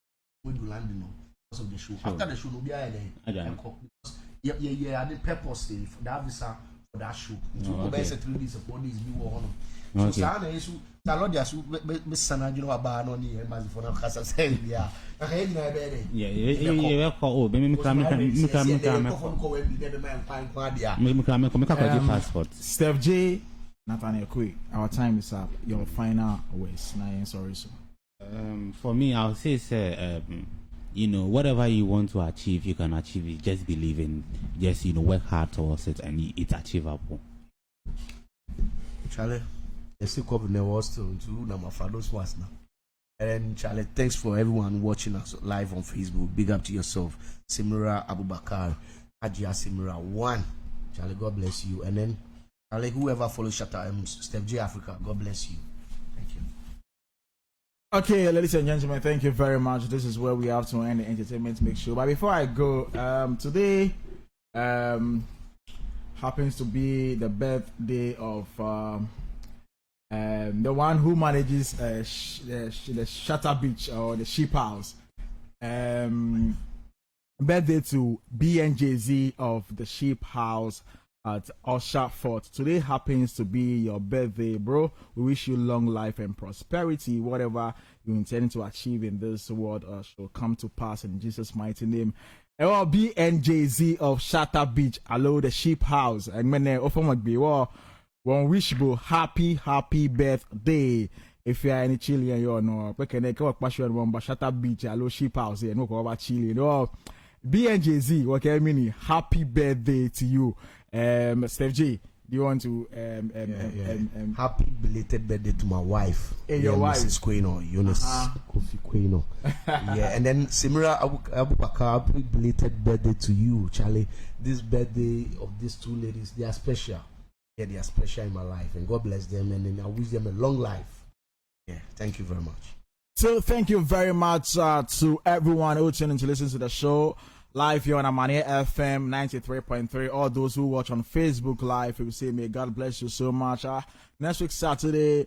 Speaker 9: we do London because of the show." Sure. After the show, no be there. Because yeah, the purpose for that visa. For that show, so okay. 3 days, 4 days, be war on. So Sana is the Lord just Miss Sana, you know, about no need for no Casa say, yeah.
Speaker 6: Passport. Steph J, Nathaniel Kueiqu, our time is up. Your final words. Sorry, so.
Speaker 8: For me, I'll say, you know, whatever you want to achieve, you can achieve it. Just believe in, just, you know, work hard towards it, and it's achievable.
Speaker 9: Charlie, I still come the worst to number for those ones now. And Charlie, thanks for everyone watching us live on Facebook. Big up to yourself, Simira Abubakar, Ajia Simira 1. Charlie, God bless you. And then Charlie, whoever follows Shatta, Steph J Africa, God bless you. Thank you.
Speaker 6: Okay, ladies and gentlemen, thank you very much. This is where we have to end the entertainment mix show. But before I go, today happens to be the birthday of the one who manages the Shatta Beach or the Sheep House. Birthday to BNJZ of the Sheep House at Usher Fort. Today happens to be your birthday, bro. We wish you long life and prosperity. Whatever you intend to achieve in this world shall come to pass in Jesus' mighty name. BNJZ of Shatta Beach, hello, the Sheep House. And when one wish you happy birthday. If you are any Chile and you know, we can make a passion one but Shatta Beach, hello, Sheep House, no go over Chile. No, BNJZ, okay, mini happy birthday to you. Steph J, do you want to
Speaker 9: happy belated birthday to my wife?
Speaker 6: Hey, your wife
Speaker 9: Mrs. Kueiqu, Eunice Kofi Kueiqu. Yeah, and then Simira Abubakar, happy belated birthday to you, Charlie. This birthday of these two ladies, they are special. Yeah, they are special in my life, and God bless them, and then I wish them a long life. Yeah, thank you very much.
Speaker 6: So thank you very much to everyone who tuned in to listen to the show. Live here on Amanie FM 93.3. All those who watch on Facebook Live, we will say, may God bless you so much. Next week, Saturday,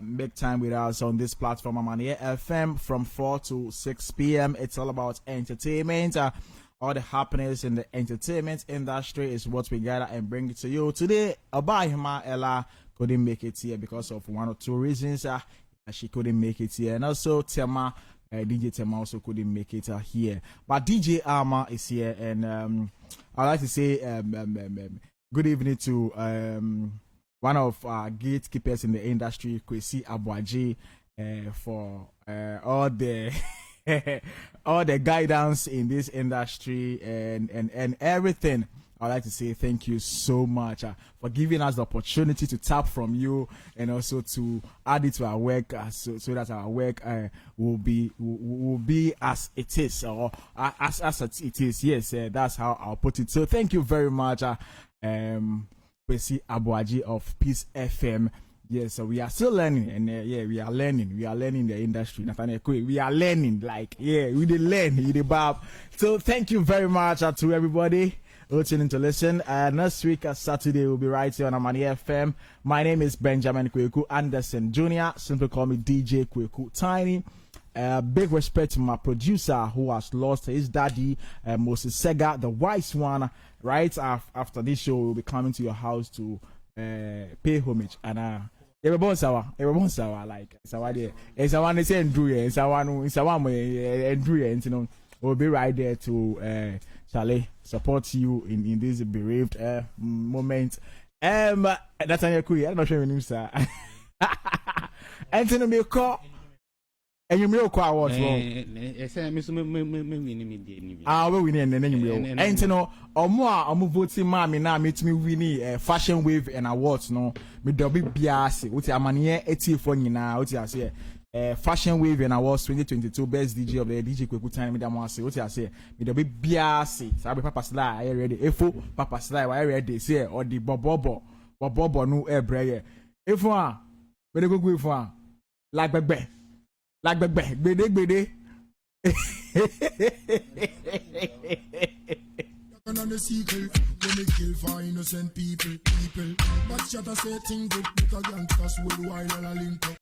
Speaker 6: make time with us on this platform, Amanie FM, from 4 to 6 p.m. It's all about entertainment. All the happiness in the entertainment industry is what we gather and bring it to you. Today, Abayima Ella couldn't make it here because of one or two reasons. She couldn't make it here. And also, Tema, DJ Tema also couldn't make it here. But DJ Ama is here. And I'd like to say good evening to one of our gatekeepers in the industry, Kwesi Abuaji, for all the all the guidance in this industry and everything. I'd like to say thank you so much for giving us the opportunity to tap from you and also to add it to our work so that our work will be as it is, or as it is. Yes, that's how I'll put it. So thank you very much, Kwesi Abuaji of Peace FM. Yes, so we are still learning, and we are learning. We are learning the industry. Nathaniel Kueiqu, we are learning, we did learn, we did bab. So thank you very much to everybody who tuning to listen. Next week, Saturday, we'll be right here on Amanie FM. My name is Benjamin Kueiqu Anderson Jr. Simply call me DJ Kueiqu Tiny. Big respect to my producer who has lost his daddy, Moses Sega, the wise one. Right after this show, we'll be coming to your house to pay homage. And everyone sawa like sawa there. And someone is Andrew, and someone Andrew, and you know we'll be right there to support you in this bereaved moment. That's on your Kueiqu. I'm not sure your name, sir. Anthony Milko. And you know quite what's wrong. We win and then you and you know, or more, I'm voting mommy now, meet me winning fashion wave and awards. No, me double biasi, which Amanie 80 for you now, which I say, fashion wave and awards 2022 best DJ of the DJ Kueiqu time. Me damn say, what I say, me double biasi. Sabi Papa Sly, I ready. Efo Papa Sly, I ready. Say or the bobo no air brayer. If one, we go with one like baby. Like bede.
Speaker 13: On the sequel, when they kill for innocent people. But Shatta say thing good, because gangsters worldwide and a link up.